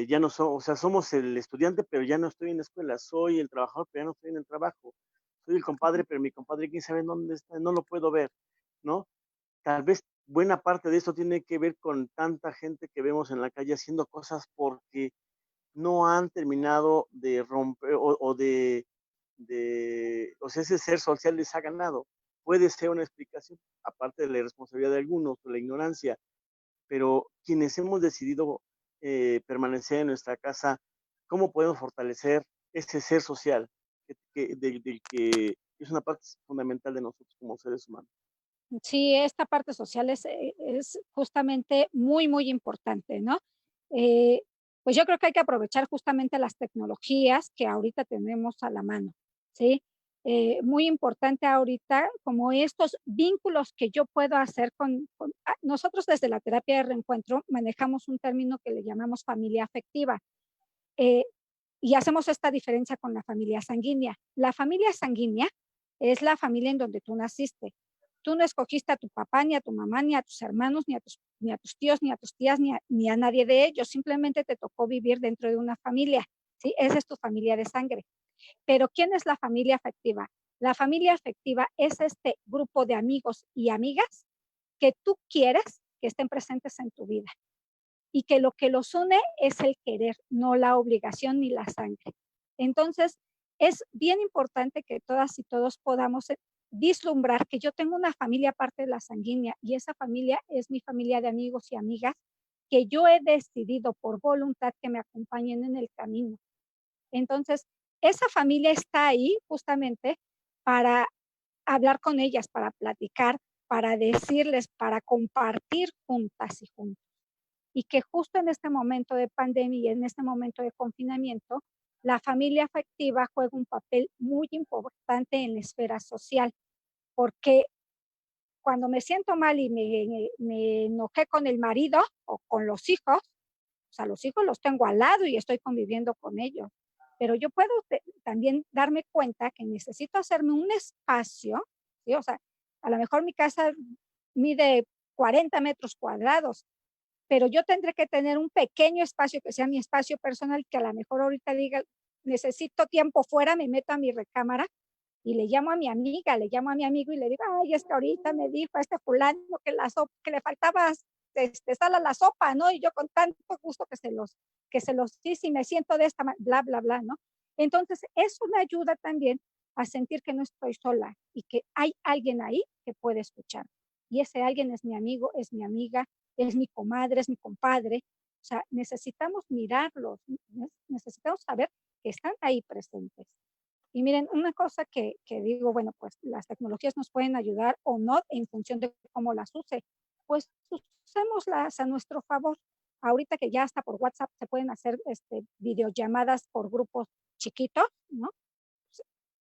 ya no somos, o sea, somos el estudiante, pero ya no estoy en la escuela, soy el trabajador, pero ya no estoy en el trabajo, soy el compadre, pero mi compadre, quién sabe dónde está, no lo puedo ver, ¿no? Tal vez buena parte de esto tiene que ver con tanta gente que vemos en la calle haciendo cosas porque no han terminado de romper o sea, ese ser social les ha ganado. Puede ser una explicación, aparte de la irresponsabilidad de algunos o la ignorancia, pero quienes hemos decidido permanecer en nuestra casa, ¿cómo podemos fortalecer ese ser social del que es una parte fundamental de nosotros como seres humanos? Sí, esta parte social es justamente muy, muy importante, ¿no? Eh, pues yo creo que hay que aprovechar justamente las tecnologías que ahorita tenemos a la mano, ¿sí? muy importante ahorita, como estos vínculos que yo puedo hacer nosotros desde la terapia de reencuentro manejamos un término que le llamamos familia afectiva. eh, y hacemos esta diferencia con la familia sanguínea. La familia sanguínea es la familia en donde tú naciste. Tú no escogiste a tu papá, ni a tu mamá, ni a tus hermanos, ni a tus tíos, ni a tus tías, ni a nadie de ellos. Simplemente te tocó vivir dentro de una familia, ¿sí? Esa es tu familia de sangre. Pero ¿quién es la familia afectiva? La familia afectiva es este grupo de amigos y amigas que tú quieres que estén presentes en tu vida y que lo que los une es el querer, no la obligación ni la sangre. Entonces, es bien importante que todas y todos podamos vislumbrar que yo tengo una familia aparte de la sanguínea y esa familia es mi familia de amigos y amigas que yo he decidido por voluntad que me acompañen en el camino. Entonces, esa familia está ahí justamente para hablar con ellas, para platicar, para decirles, para compartir juntas y juntos. Y que justo en este momento de pandemia y en este momento de confinamiento, la familia afectiva juega un papel muy importante en la esfera social, porque cuando me siento mal y me enojé con el marido o con los hijos, o sea, los hijos los tengo al lado y estoy conviviendo con ellos, pero yo puedo también darme cuenta que necesito hacerme un espacio, ¿sí? O sea, a lo mejor mi casa mide 40 metros cuadrados, pero yo tendré que tener un pequeño espacio que sea mi espacio personal, que a lo mejor ahorita diga, necesito tiempo fuera, me meto a mi recámara y le llamo a mi amiga, le llamo a mi amigo y le digo, ay, es que ahorita me dijo a este fulano que la sopa, que le faltaba sal a la sopa, ¿no? Y yo con tanto gusto que se los hice y me siento de esta manera, bla, bla, bla, ¿no? Entonces, eso me ayuda también a sentir que no estoy sola y que hay alguien ahí que puede escuchar. Y ese alguien es mi amigo, es mi amiga, es mi comadre, es mi compadre. O sea, necesitamos mirarlos, necesitamos saber que están ahí presentes. Y miren, una cosa que digo, bueno, pues las tecnologías nos pueden ayudar o no en función de cómo las use, pues usémoslas a nuestro favor. Ahorita que ya hasta por WhatsApp se pueden hacer videollamadas por grupos chiquitos, ¿no?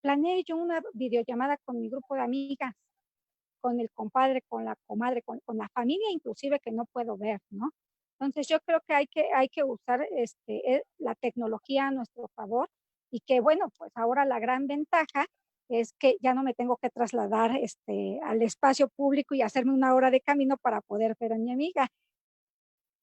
Planeé yo una videollamada con mi grupo de amigas, con el compadre, con la comadre, con la familia inclusive que no puedo ver, ¿no? Entonces yo creo que hay que usar la tecnología a nuestro favor y que bueno, pues ahora la gran ventaja es que ya no me tengo que trasladar al espacio público y hacerme una hora de camino para poder ver a mi amiga.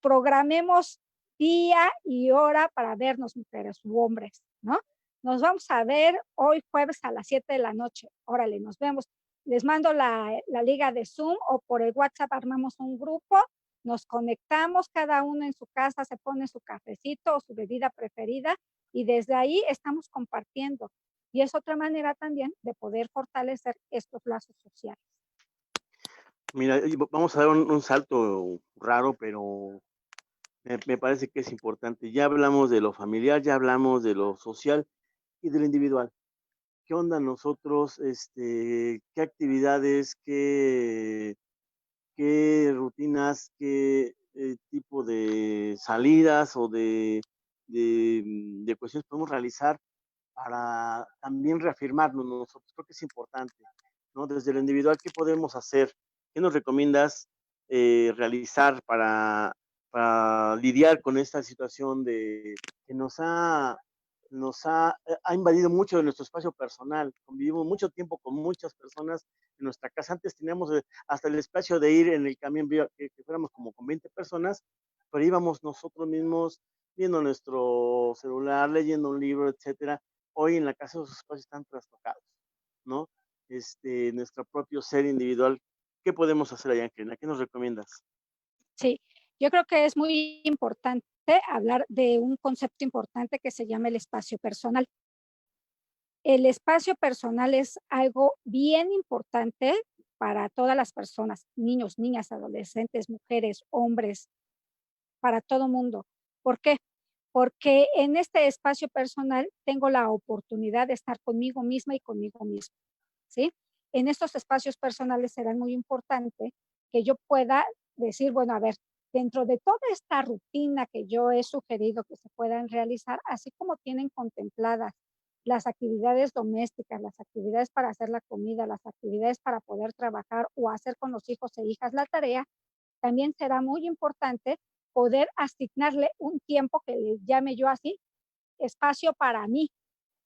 Programemos día y hora para vernos mujeres u hombres, ¿no? Nos vamos a ver hoy jueves a las 7 de la noche. Órale, nos vemos. Les mando la liga de Zoom o por el WhatsApp armamos un grupo, nos conectamos, cada uno en su casa se pone su cafecito o su bebida preferida y desde ahí estamos compartiendo. Y es otra manera también de poder fortalecer estos lazos sociales. Mira, vamos a dar un salto raro, pero me parece que es importante. Ya hablamos de lo familiar, ya hablamos de lo social y de lo individual. ¿Qué onda nosotros? ¿Qué actividades, qué rutinas, qué tipo de salidas o de cuestiones podemos realizar para también reafirmarnos nosotros? Creo que es importante, ¿no? Desde lo individual, ¿qué podemos hacer? ¿Qué nos recomiendas realizar para lidiar con esta situación que ha invadido mucho de nuestro espacio personal? Convivimos mucho tiempo con muchas personas en nuestra casa. Antes teníamos hasta el espacio de ir en el camión, que fuéramos como con 20 personas, pero íbamos nosotros mismos viendo nuestro celular, leyendo un libro, etcétera. Hoy en la casa los espacios están trastocados, ¿no? Nuestro propio ser individual. ¿Qué podemos hacer allá, Angelina? ¿Qué nos recomiendas? Sí, yo creo que es muy importante hablar de un concepto importante que se llama el espacio personal. El espacio personal es algo bien importante para todas las personas, niños, niñas, adolescentes, mujeres, hombres, para todo mundo. ¿Por qué? Porque en este espacio personal tengo la oportunidad de estar conmigo misma y conmigo mismo, ¿sí? En estos espacios personales será muy importante que yo pueda decir, bueno, a ver, dentro de toda esta rutina que yo he sugerido que se puedan realizar, así como tienen contempladas las actividades domésticas, las actividades para hacer la comida, las actividades para poder trabajar o hacer con los hijos e hijas la tarea, también será muy importante poder asignarle un tiempo que le llame yo así, espacio para mí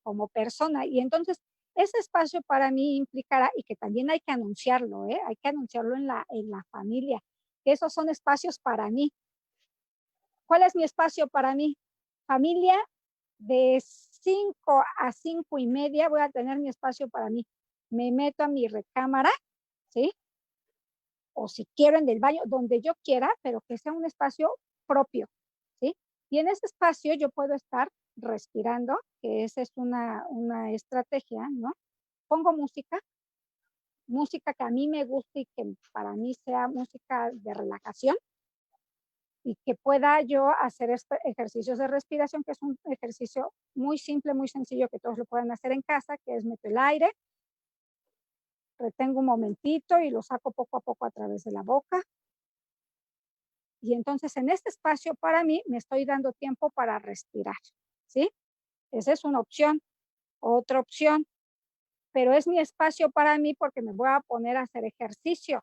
como persona. Y entonces, ese espacio para mí implicará, y que también hay que anunciarlo, ¿eh? Hay que anunciarlo en la familia, que esos son espacios para mí. ¿Cuál es mi espacio para mí? Familia, de 5 a 5:30 voy a tener mi espacio para mí. Me meto a mi recámara, ¿sí? O si quiero en el baño, donde yo quiera, pero que sea un espacio propio, ¿sí? Y en ese espacio yo puedo estar respirando, que esa es una estrategia, ¿no? Pongo música, música que a mí me guste y que para mí sea música de relajación y que pueda yo hacer ejercicios de respiración, que es un ejercicio muy simple, muy sencillo, que todos lo pueden hacer en casa, que es meter el aire, retengo un momentito y lo saco poco a poco a través de la boca. Y entonces en este espacio para mí me estoy dando tiempo para respirar, ¿sí? Esa es una opción. Otra opción, pero es mi espacio para mí porque me voy a poner a hacer ejercicio.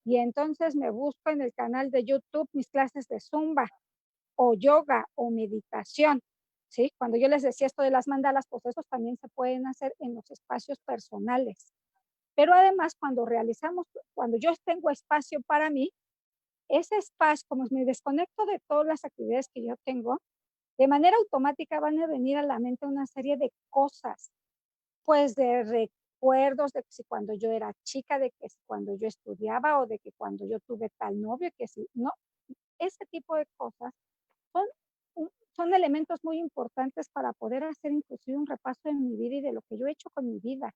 Y entonces me busco en el canal de YouTube mis clases de Zumba o yoga o meditación, ¿sí? Cuando yo les decía esto de las mandalas, pues esos también se pueden hacer en los espacios personales. Pero además, cuando yo tengo espacio para mí, ese espacio, como me desconecto de todas las actividades que yo tengo, de manera automática van a venir a la mente una serie de cosas, pues de recuerdos de que si cuando yo era chica, de que si cuando yo estudiaba o de que cuando yo tuve tal novio, que si no, ese tipo de cosas son, son elementos muy importantes para poder hacer inclusive un repaso de mi vida y de lo que yo he hecho con mi vida.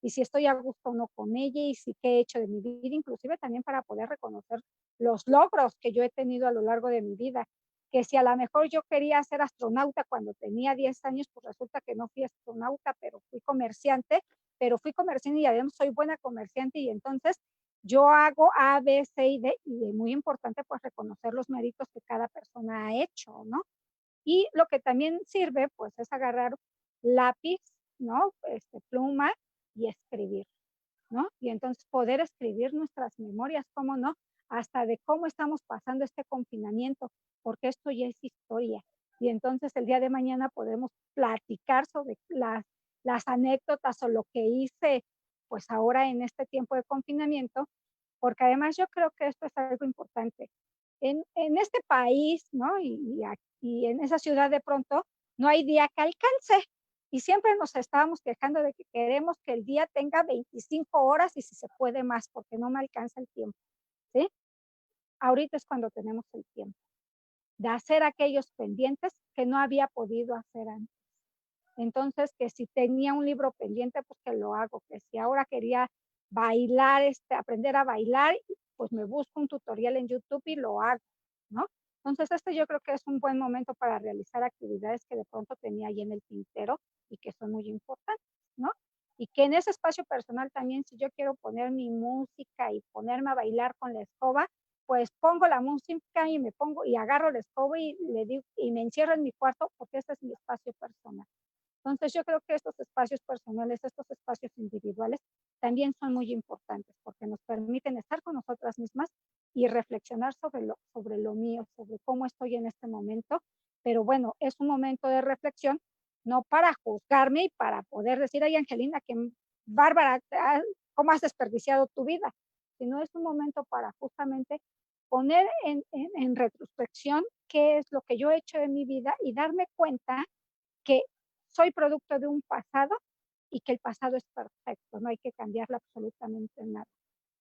Y si estoy a gusto o no con ella y si qué he hecho de mi vida, inclusive también para poder reconocer los logros que yo he tenido a lo largo de mi vida. Que si a lo mejor yo quería ser astronauta cuando tenía 10 años, pues resulta que no fui astronauta, pero fui comerciante y además soy buena comerciante y entonces yo hago A, B, C y D, y es muy importante pues reconocer los méritos que cada persona ha hecho, ¿no? Y lo que también sirve pues es agarrar lápiz, ¿no? Pluma y escribir, ¿no? Y entonces poder escribir nuestras memorias, ¿cómo no? Hasta de cómo estamos pasando este confinamiento, porque esto ya es historia. Y entonces el día de mañana podemos platicar sobre las anécdotas o lo que hice pues ahora en este tiempo de confinamiento, porque además yo creo que esto es algo importante. En este país, ¿no? Y en esa ciudad de pronto no hay día que alcance. Y siempre nos estábamos quejando de que queremos que el día tenga 25 horas y si se puede más, porque no me alcanza el tiempo, ¿sí? Ahorita es cuando tenemos el tiempo de hacer aquellos pendientes que no había podido hacer antes. Entonces, que si tenía un libro pendiente, pues que lo hago, que si ahora quería bailar, aprender a bailar, pues me busco un tutorial en YouTube y lo hago, ¿no? Entonces, yo creo que es un buen momento para realizar actividades que de pronto tenía ahí en el tintero y que son muy importantes, ¿no? Y que en ese espacio personal también, si yo quiero poner mi música y ponerme a bailar con la escoba, pues pongo la música y me pongo y agarro la escoba y le digo y me encierro en mi cuarto porque ese es mi espacio personal. Entonces, yo creo que estos espacios personales, estos espacios individuales, también son muy importantes porque nos permiten estar con nosotras mismas y reflexionar sobre lo mío, sobre cómo estoy en este momento. Pero bueno, es un momento de reflexión, no para juzgarme y para poder decir, ay, Angelina, que bárbara, cómo has desperdiciado tu vida, sino es un momento para justamente poner en retrospección qué es lo que yo he hecho de mi vida y darme cuenta que soy producto de un pasado y que el pasado es perfecto, no hay que cambiarle absolutamente nada.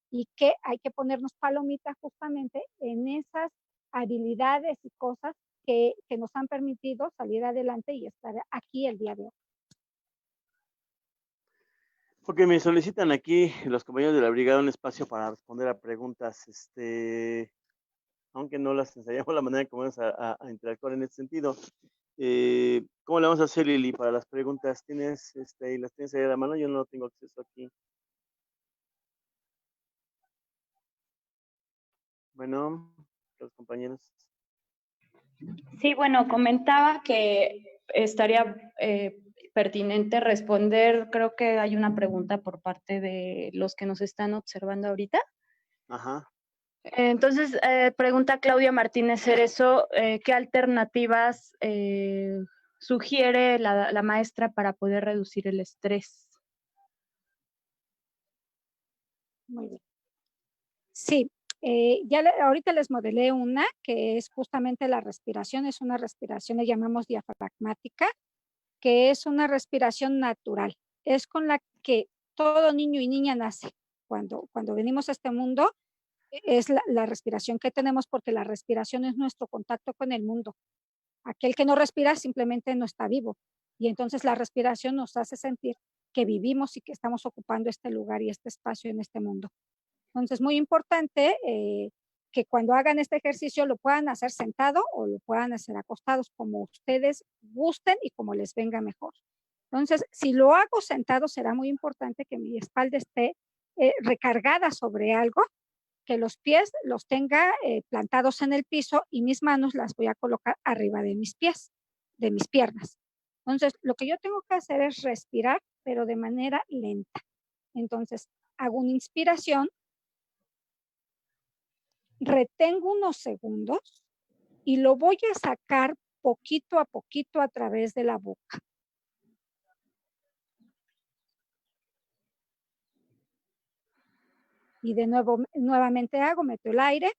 Y que hay que ponernos palomitas justamente en esas habilidades y cosas que nos han permitido salir adelante y estar aquí el día de hoy. Porque me solicitan aquí los compañeros de la brigada un espacio para responder a preguntas, aunque no las ensayamos la manera en que vamos a interactuar en este sentido. ¿Cómo le vamos a hacer, Lili, para las preguntas? ¿Tienes, las tienes ahí a la mano? Yo no tengo acceso aquí. Bueno, los compañeros. Sí, bueno, comentaba que estaría pertinente responder. Creo que hay una pregunta por parte de los que nos están observando ahorita. Ajá. Entonces, pregunta Claudia Martínez Cerezo, ¿qué alternativas sugiere la maestra para poder reducir el estrés? Muy bien. Sí, ahorita les modelé una que es justamente la respiración, es una respiración, le llamamos diafragmática, que es una respiración natural, es con la que todo niño y niña nace. Cuando venimos a este mundo, es la respiración que tenemos, porque la respiración es nuestro contacto con el mundo. Aquel que no respira simplemente no está vivo. Y entonces la respiración nos hace sentir que vivimos y que estamos ocupando este lugar y este espacio en este mundo. Entonces, muy importante que cuando hagan este ejercicio lo puedan hacer sentado o lo puedan hacer acostados, como ustedes gusten y como les venga mejor. Entonces, si lo hago sentado, será muy importante que mi espalda esté recargada sobre algo, que los pies los tenga plantados en el piso y mis manos las voy a colocar arriba de mis pies, de mis piernas. Entonces, lo que yo tengo que hacer es respirar, pero de manera lenta. Entonces, hago una inspiración, retengo unos segundos y lo voy a sacar poquito a poquito a través de la boca. Y de nuevo, nuevamente meto el aire,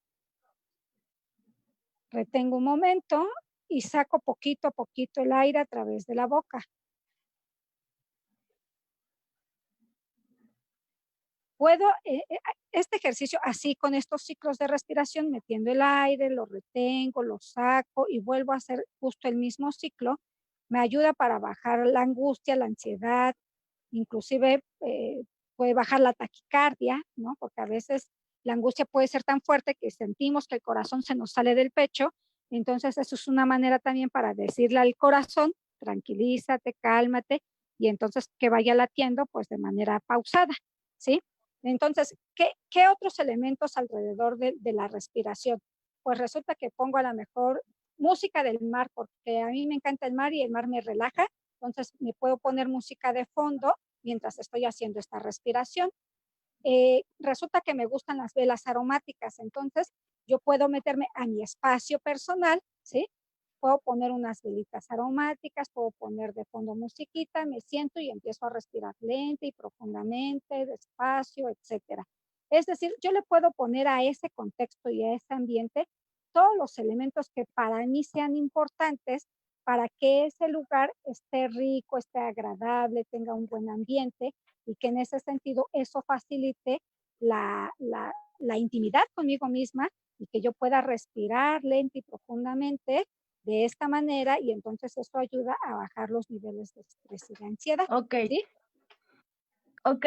retengo un momento y saco poquito a poquito el aire a través de la boca. Puedo, este ejercicio así con estos ciclos de respiración, metiendo el aire, lo retengo, lo saco y vuelvo a hacer justo el mismo ciclo, me ayuda para bajar la angustia, la ansiedad, inclusive puede bajar la taquicardia, ¿no? Porque a veces la angustia puede ser tan fuerte que sentimos que el corazón se nos sale del pecho. Entonces eso es una manera también para decirle al corazón, tranquilízate, cálmate, y entonces que vaya latiendo pues de manera pausada, ¿sí? Entonces, ¿qué otros elementos alrededor de la respiración? Pues resulta que pongo a lo mejor música del mar, porque a mí me encanta el mar y el mar me relaja. Entonces me puedo poner música de fondo mientras estoy haciendo esta respiración. Resulta que me gustan las velas aromáticas, entonces yo puedo meterme a mi espacio personal, ¿sí? Puedo poner unas velitas aromáticas, puedo poner de fondo musiquita, me siento y empiezo a respirar lenta y profundamente, despacio, etcétera. Es decir, yo le puedo poner a ese contexto y a ese ambiente todos los elementos que para mí sean importantes para que ese lugar esté rico, esté agradable, tenga un buen ambiente y que en ese sentido eso facilite la intimidad conmigo misma y que yo pueda respirar lenta y profundamente de esta manera, y entonces eso ayuda a bajar los niveles de estrés y de ansiedad. Ok. ¿Sí? Ok,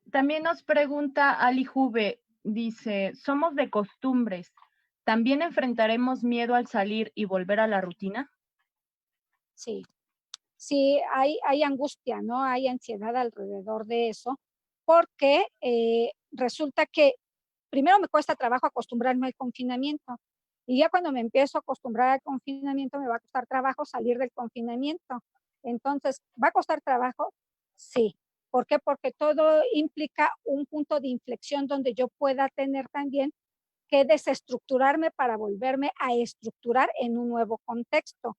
también nos pregunta Ali Juve, dice, somos de costumbres, ¿también enfrentaremos miedo al salir y volver a la rutina? Sí, sí, hay angustia, ¿no? Hay ansiedad alrededor de eso, porque resulta que primero me cuesta trabajo acostumbrarme al confinamiento, y ya cuando me empiezo a acostumbrar al confinamiento me va a costar trabajo salir del confinamiento. Entonces, ¿va a costar trabajo? Sí. ¿Por qué? Porque todo implica un punto de inflexión donde yo pueda tener también que desestructurarme para volverme a estructurar en un nuevo contexto.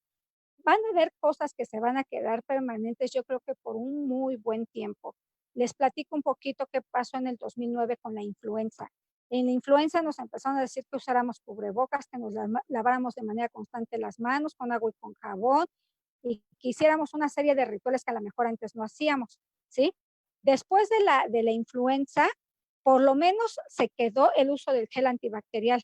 Van a haber cosas que se van a quedar permanentes, yo creo que por un muy buen tiempo. Les platico un poquito qué pasó en el 2009 con la influenza. En la influenza nos empezaron a decir que usáramos cubrebocas, que nos laváramos de manera constante las manos con agua y con jabón, y que hiciéramos una serie de rituales que a lo mejor antes no hacíamos, ¿sí? Después de la influenza, por lo menos se quedó el uso del gel antibacterial.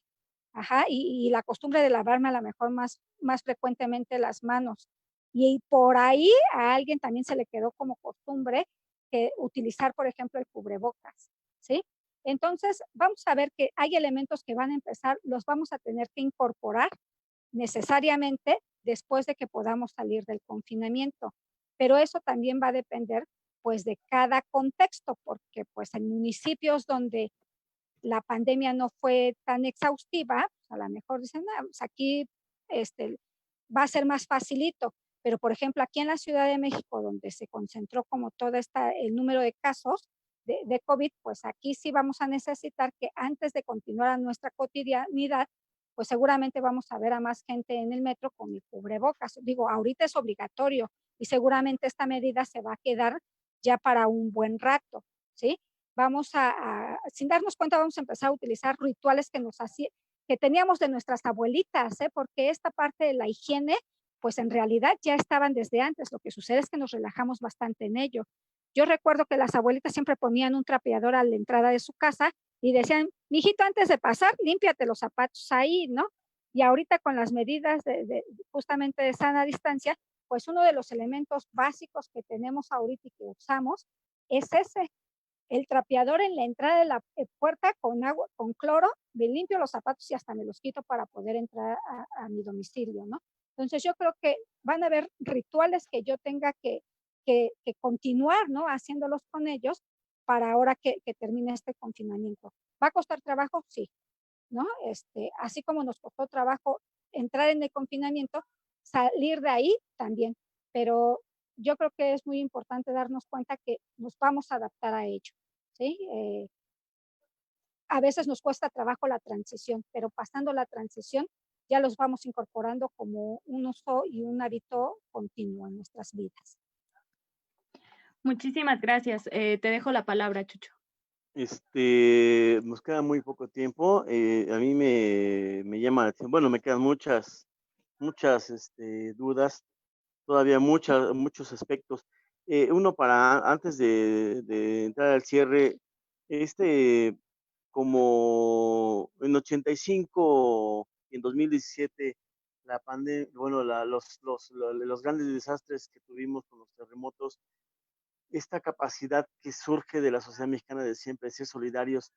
Ajá, y la costumbre de lavarme a lo mejor más frecuentemente las manos. Y por ahí a alguien también se le quedó como costumbre que utilizar, por ejemplo, el cubrebocas, ¿sí? Entonces, vamos a ver que hay elementos que van a empezar, los vamos a tener que incorporar necesariamente después de que podamos salir del confinamiento. Pero eso también va a depender, pues, de cada contexto, porque, pues, en municipios donde la pandemia no fue tan exhaustiva, pues a lo mejor dicen, pues aquí va a ser más facilito. Pero, por ejemplo, aquí en la Ciudad de México, donde se concentró como todo el número de casos de COVID, pues aquí sí vamos a necesitar que antes de continuar a nuestra cotidianidad, pues seguramente vamos a ver a más gente en el metro con el cubrebocas. Digo, ahorita es obligatorio y seguramente esta medida se va a quedar ya para un buen rato, ¿sí? Vamos sin darnos cuenta, vamos a empezar a utilizar rituales que teníamos de nuestras abuelitas, porque esta parte de la higiene, pues en realidad ya estaban desde antes. Lo que sucede es que nos relajamos bastante en ello. Yo recuerdo que las abuelitas siempre ponían un trapeador a la entrada de su casa y decían, mijito, antes de pasar, límpiate los zapatos ahí, ¿no? Y ahorita con las medidas justamente de sana distancia, pues uno de los elementos básicos que tenemos ahorita y que usamos es ese, el trapeador en la entrada de la puerta con agua, con cloro, me limpio los zapatos y hasta me los quito para poder entrar a mi domicilio, ¿no? Entonces yo creo que van a haber rituales que yo tenga que continuar, ¿no? Haciéndolos con ellos para ahora que termine este confinamiento. ¿Va a costar trabajo? Sí, ¿no? Así como nos costó trabajo entrar en el confinamiento, salir de ahí también, pero yo creo que es muy importante darnos cuenta que nos vamos a adaptar a ello, ¿sí? A veces nos cuesta trabajo la transición, pero pasando la transición ya los vamos incorporando como un uso y un hábito continuo en nuestras vidas. Muchísimas gracias. Te dejo la palabra, Chucho. Nos queda muy poco tiempo. A mí me llama la atención. Bueno, me quedan muchas dudas, todavía muchos aspectos. Uno antes de entrar al cierre, como en 85 y en 2017, la pandemia, bueno, los grandes desastres que tuvimos con los terremotos, esta capacidad que surge de la sociedad mexicana de siempre ser solidarios,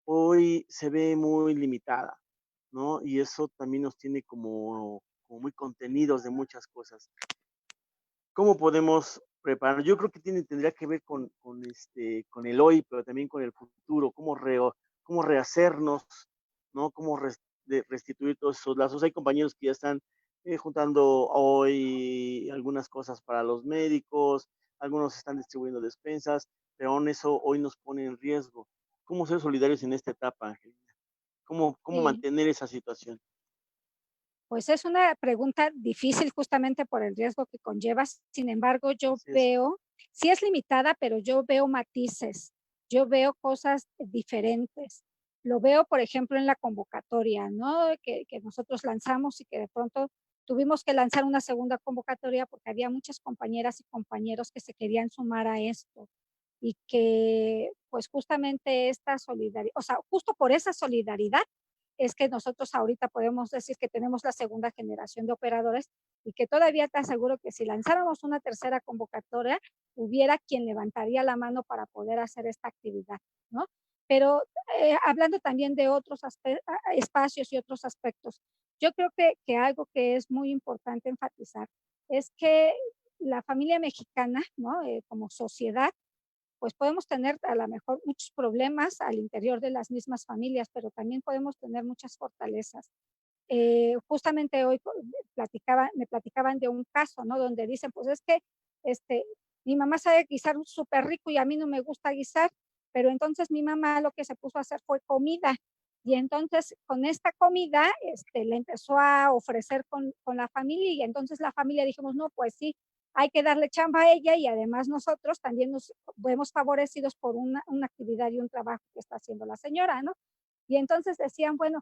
hoy se ve muy limitada, ¿no? Y eso también nos tiene como muy contenidos de muchas cosas. ¿Cómo podemos preparar? Yo creo que tendría que ver con el hoy, pero también con el futuro, cómo rehacernos, ¿no? Cómo restituir todos esos lazos. Hay compañeros que ya están juntando hoy algunas cosas para los médicos, algunos están distribuyendo despensas, pero aún eso hoy nos pone en riesgo. ¿Cómo ser solidarios en esta etapa, Angelina? ¿Cómo Sí. mantener esa situación? Pues es una pregunta difícil justamente por el riesgo que conlleva. Sin embargo, yo veo, sí es limitada, pero yo veo matices, yo veo cosas diferentes. Lo veo, por ejemplo, en la convocatoria, ¿no? Que nosotros lanzamos y que de pronto tuvimos que lanzar una segunda convocatoria porque había muchas compañeras y compañeros que se querían sumar a esto y que pues justamente esta solidaridad, o sea, justo por esa solidaridad es que nosotros ahorita podemos decir que tenemos la segunda generación de operadores y que todavía te aseguro que si lanzáramos una tercera convocatoria, hubiera quien levantaría la mano para poder hacer esta actividad, ¿no? Pero hablando también de otros espacios y otros aspectos, yo creo que algo que es muy importante enfatizar es que la familia mexicana, ¿no? Como sociedad, pues podemos tener a lo mejor muchos problemas al interior de las mismas familias, pero también podemos tener muchas fortalezas. Justamente hoy me platicaban de un caso, ¿no? Donde dicen, pues es que mi mamá sabe guisar súper rico y a mí no me gusta guisar, pero entonces mi mamá lo que se puso a hacer fue comida. Y entonces con esta comida la empezó a ofrecer con la familia y entonces la familia dijimos, no, pues sí, hay que darle chamba a ella y además nosotros también nos vemos favorecidos por una actividad y un trabajo que está haciendo la señora, ¿no? Y entonces decían, bueno,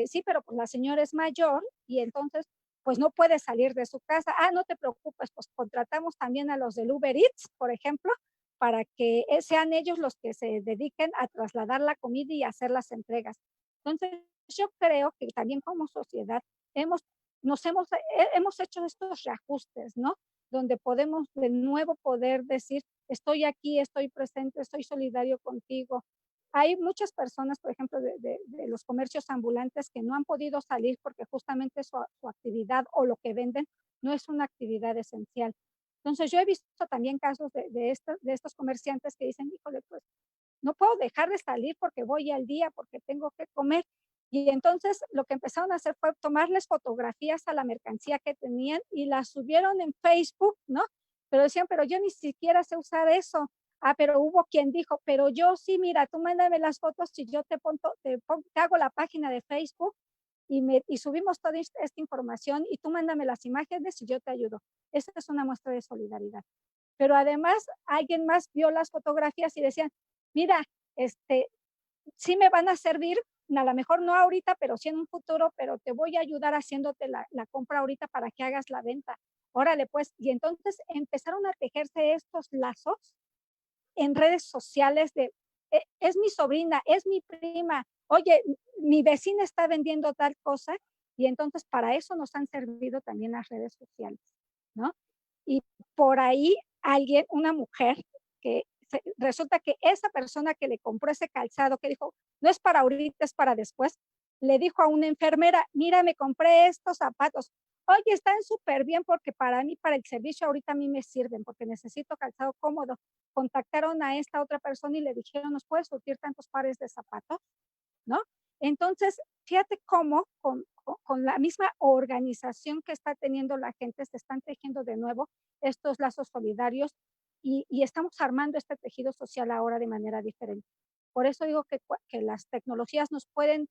sí, pero pues la señora es mayor y entonces pues no puede salir de su casa. Ah, no te preocupes, pues contratamos también a los del Uber Eats, por ejemplo, para que sean ellos los que se dediquen a trasladar la comida y hacer las entregas. Entonces, yo creo que también como sociedad hemos, hemos hecho estos reajustes, ¿no? Donde podemos de nuevo poder decir, estoy aquí, estoy presente, estoy solidario contigo. Hay muchas personas, por ejemplo, de los comercios ambulantes que no han podido salir porque justamente su actividad o lo que venden no es una actividad esencial. Entonces, yo he visto también casos de estos comerciantes que dicen, híjole, pues no puedo dejar de salir porque voy al día, porque tengo que comer. Y entonces lo que empezaron a hacer fue tomarles fotografías a la mercancía que tenían y las subieron en Facebook, ¿no? Pero decían, pero yo ni siquiera sé usar eso. Ah, pero hubo quien dijo, pero yo sí, mira, tú mándame las fotos y yo te hago la página de Facebook y subimos toda esta información y tú mándame las imágenes y yo te ayudo. Esa es una muestra de solidaridad. Pero además alguien más vio las fotografías y decían, mira, sí me van a servir, a lo mejor no ahorita, pero sí en un futuro, pero te voy a ayudar haciéndote la compra ahorita para que hagas la venta. Órale, pues, y entonces empezaron a tejerse estos lazos en redes sociales de, es mi sobrina, es mi prima, oye, mi vecina está vendiendo tal cosa, y entonces para eso nos han servido también las redes sociales, ¿no? Y por ahí alguien, una mujer, que resulta que esa persona que le compró ese calzado, que dijo, no es para ahorita, es para después, le dijo a una enfermera, mira, me compré estos zapatos, oye, están súper bien porque para mí, para el servicio ahorita a mí me sirven porque necesito calzado cómodo. Contactaron a esta otra persona y le dijeron, ¿nos puedes surtir tantos pares de zapatos? ¿No? Entonces, fíjate cómo con la misma organización que está teniendo la gente, se están tejiendo de nuevo estos lazos solidarios y estamos armando este tejido social ahora de manera diferente. Por eso digo que las tecnologías nos pueden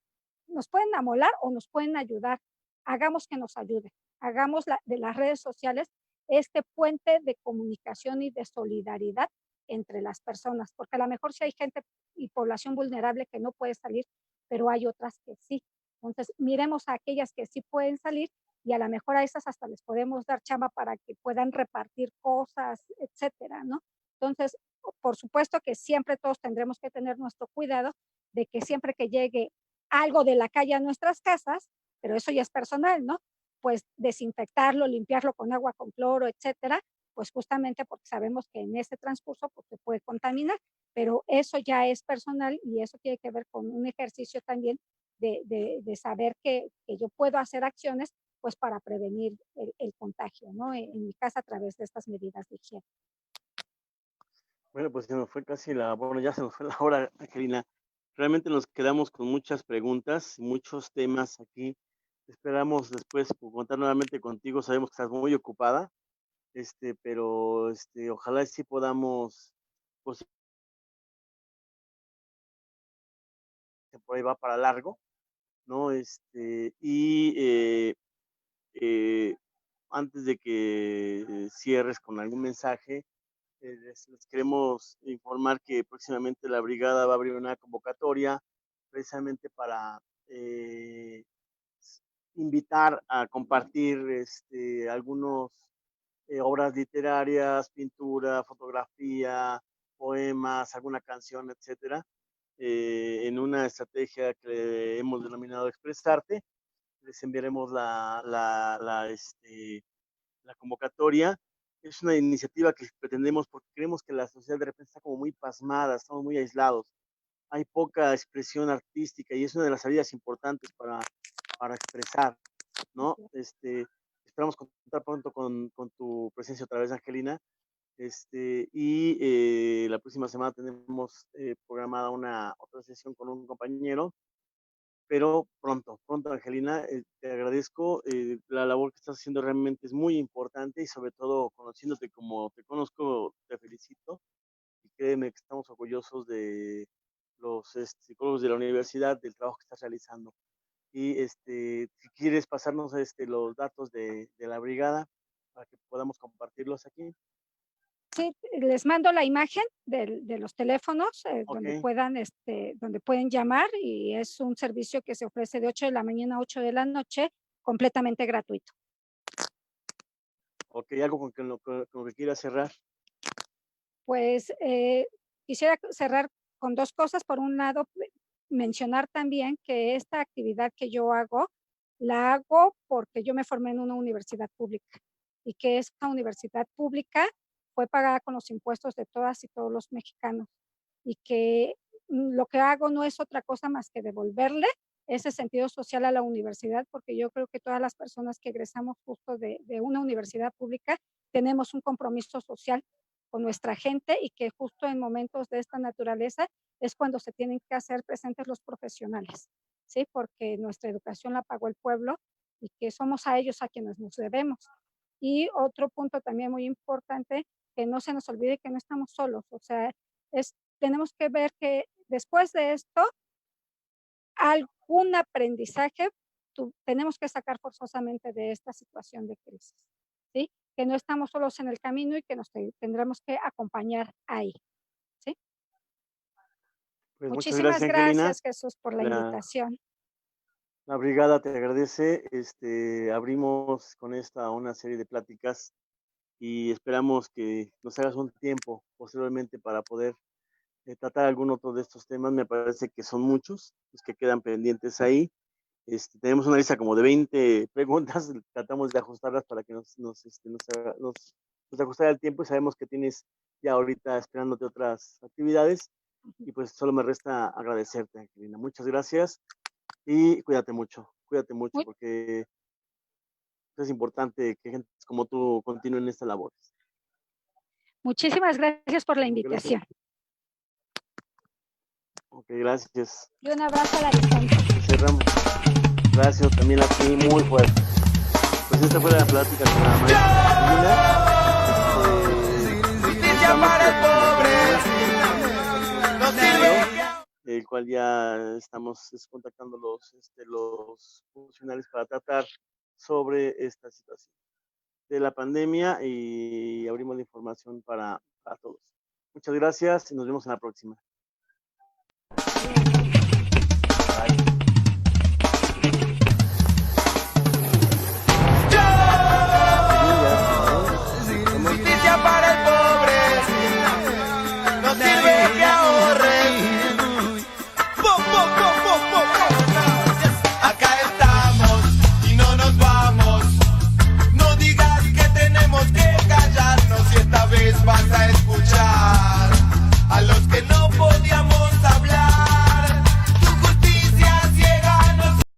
amolar o nos pueden ayudar. Hagamos que nos ayude. Hagamos de las redes sociales este puente de comunicación y de solidaridad entre las personas, porque a lo mejor sí hay gente y población vulnerable que no puede salir, pero hay otras que sí. Entonces, miremos a aquellas que sí pueden salir y a lo mejor a esas hasta les podemos dar chamba para que puedan repartir cosas, etcétera, ¿no? Entonces, por supuesto que siempre todos tendremos que tener nuestro cuidado de que siempre que llegue algo de la calle a nuestras casas, pero eso ya es personal, ¿no? Pues desinfectarlo, limpiarlo con agua con cloro, etcétera, pues justamente porque sabemos que en ese transcurso pues, se puede contaminar, pero eso ya es personal y eso tiene que ver con un ejercicio también de saber que yo puedo hacer acciones pues para prevenir el contagio, ¿no? En mi casa a través de estas medidas de higiene. Bueno, pues se nos fue casi bueno, ya se nos fue la hora, Angelina. Realmente nos quedamos con muchas preguntas, muchos temas aquí. Esperamos después contar nuevamente contigo. Sabemos que estás muy ocupada, pero ojalá sí podamos, pues por ahí va para largo, ¿no? Antes de que cierres con algún mensaje, les queremos informar que próximamente la brigada va a abrir una convocatoria precisamente para invitar a compartir algunos obras literarias, pintura, fotografía, poemas, alguna canción, etcétera, en una estrategia que hemos denominado Expresarte. Les enviaremos la convocatoria. Es una iniciativa que pretendemos porque creemos que la sociedad de repente está como muy pasmada, estamos muy aislados, hay poca expresión artística y es una de las salidas importantes para expresar, ¿no? Esperamos contar pronto con tu presencia otra vez, Angelina. La próxima semana tenemos programada otra sesión con un compañero, pero pronto, Angelina, te agradezco. La labor que estás haciendo realmente es muy importante y sobre todo conociéndote como te conozco, te felicito y créeme que estamos orgullosos de los psicólogos de la universidad, del trabajo que estás realizando. Y si quieres pasarnos los datos de la brigada para que podamos compartirlos aquí. Sí, les mando la imagen de los teléfonos Okay. donde pueden llamar y es un servicio que se ofrece de 8 de la mañana a 8 de la noche, completamente gratuito. Ok, algo con lo que quieras cerrar. Pues quisiera cerrar con dos cosas. Por un lado, mencionar también que esta actividad que yo hago, la hago porque yo me formé en una universidad pública y que esta universidad pública fue pagada con los impuestos de todas y todos los mexicanos y que lo que hago no es otra cosa más que devolverle ese sentido social a la universidad, porque yo creo que todas las personas que egresamos justo de una universidad pública tenemos un compromiso social con nuestra gente y que justo en momentos de esta naturaleza es cuando se tienen que hacer presentes los profesionales. ¿sí? Porque nuestra educación la pagó el pueblo y que somos a ellos a quienes nos debemos. Y otro punto también muy importante, que no se nos olvide que no estamos solos, o sea, tenemos que ver que después de esto, algún aprendizaje tenemos que sacar forzosamente de esta situación de crisis, ¿sí? Que no estamos solos en el camino y que nos tendremos que acompañar ahí, ¿sí? Pues muchas Muchísimas gracias, Angelina. gracias, Jesús, por la invitación. La brigada te agradece. Abrimos con esta una serie de pláticas y esperamos que nos hagas un tiempo posteriormente para poder tratar algún otro de estos temas. Me parece que son muchos los que quedan pendientes ahí. Tenemos una lista como de 20 preguntas, tratamos de ajustarlas para que nos ajustara el tiempo y sabemos que tienes ya ahorita esperándote otras actividades y pues solo me resta agradecerte, Angelina. Muchas gracias y cuídate mucho porque es importante que gente como tú continúen esta labor. Muchísimas gracias por la invitación. Ok, gracias. Y un abrazo a la distancia. Cerramos. Gracias también a ti, muy fuerte. Pues esta fue la plática con la maestra, el cual ya estamos contactando los funcionarios para tratar sobre esta situación de la pandemia y abrimos la información para todos. Muchas gracias y nos vemos en la próxima. Bye.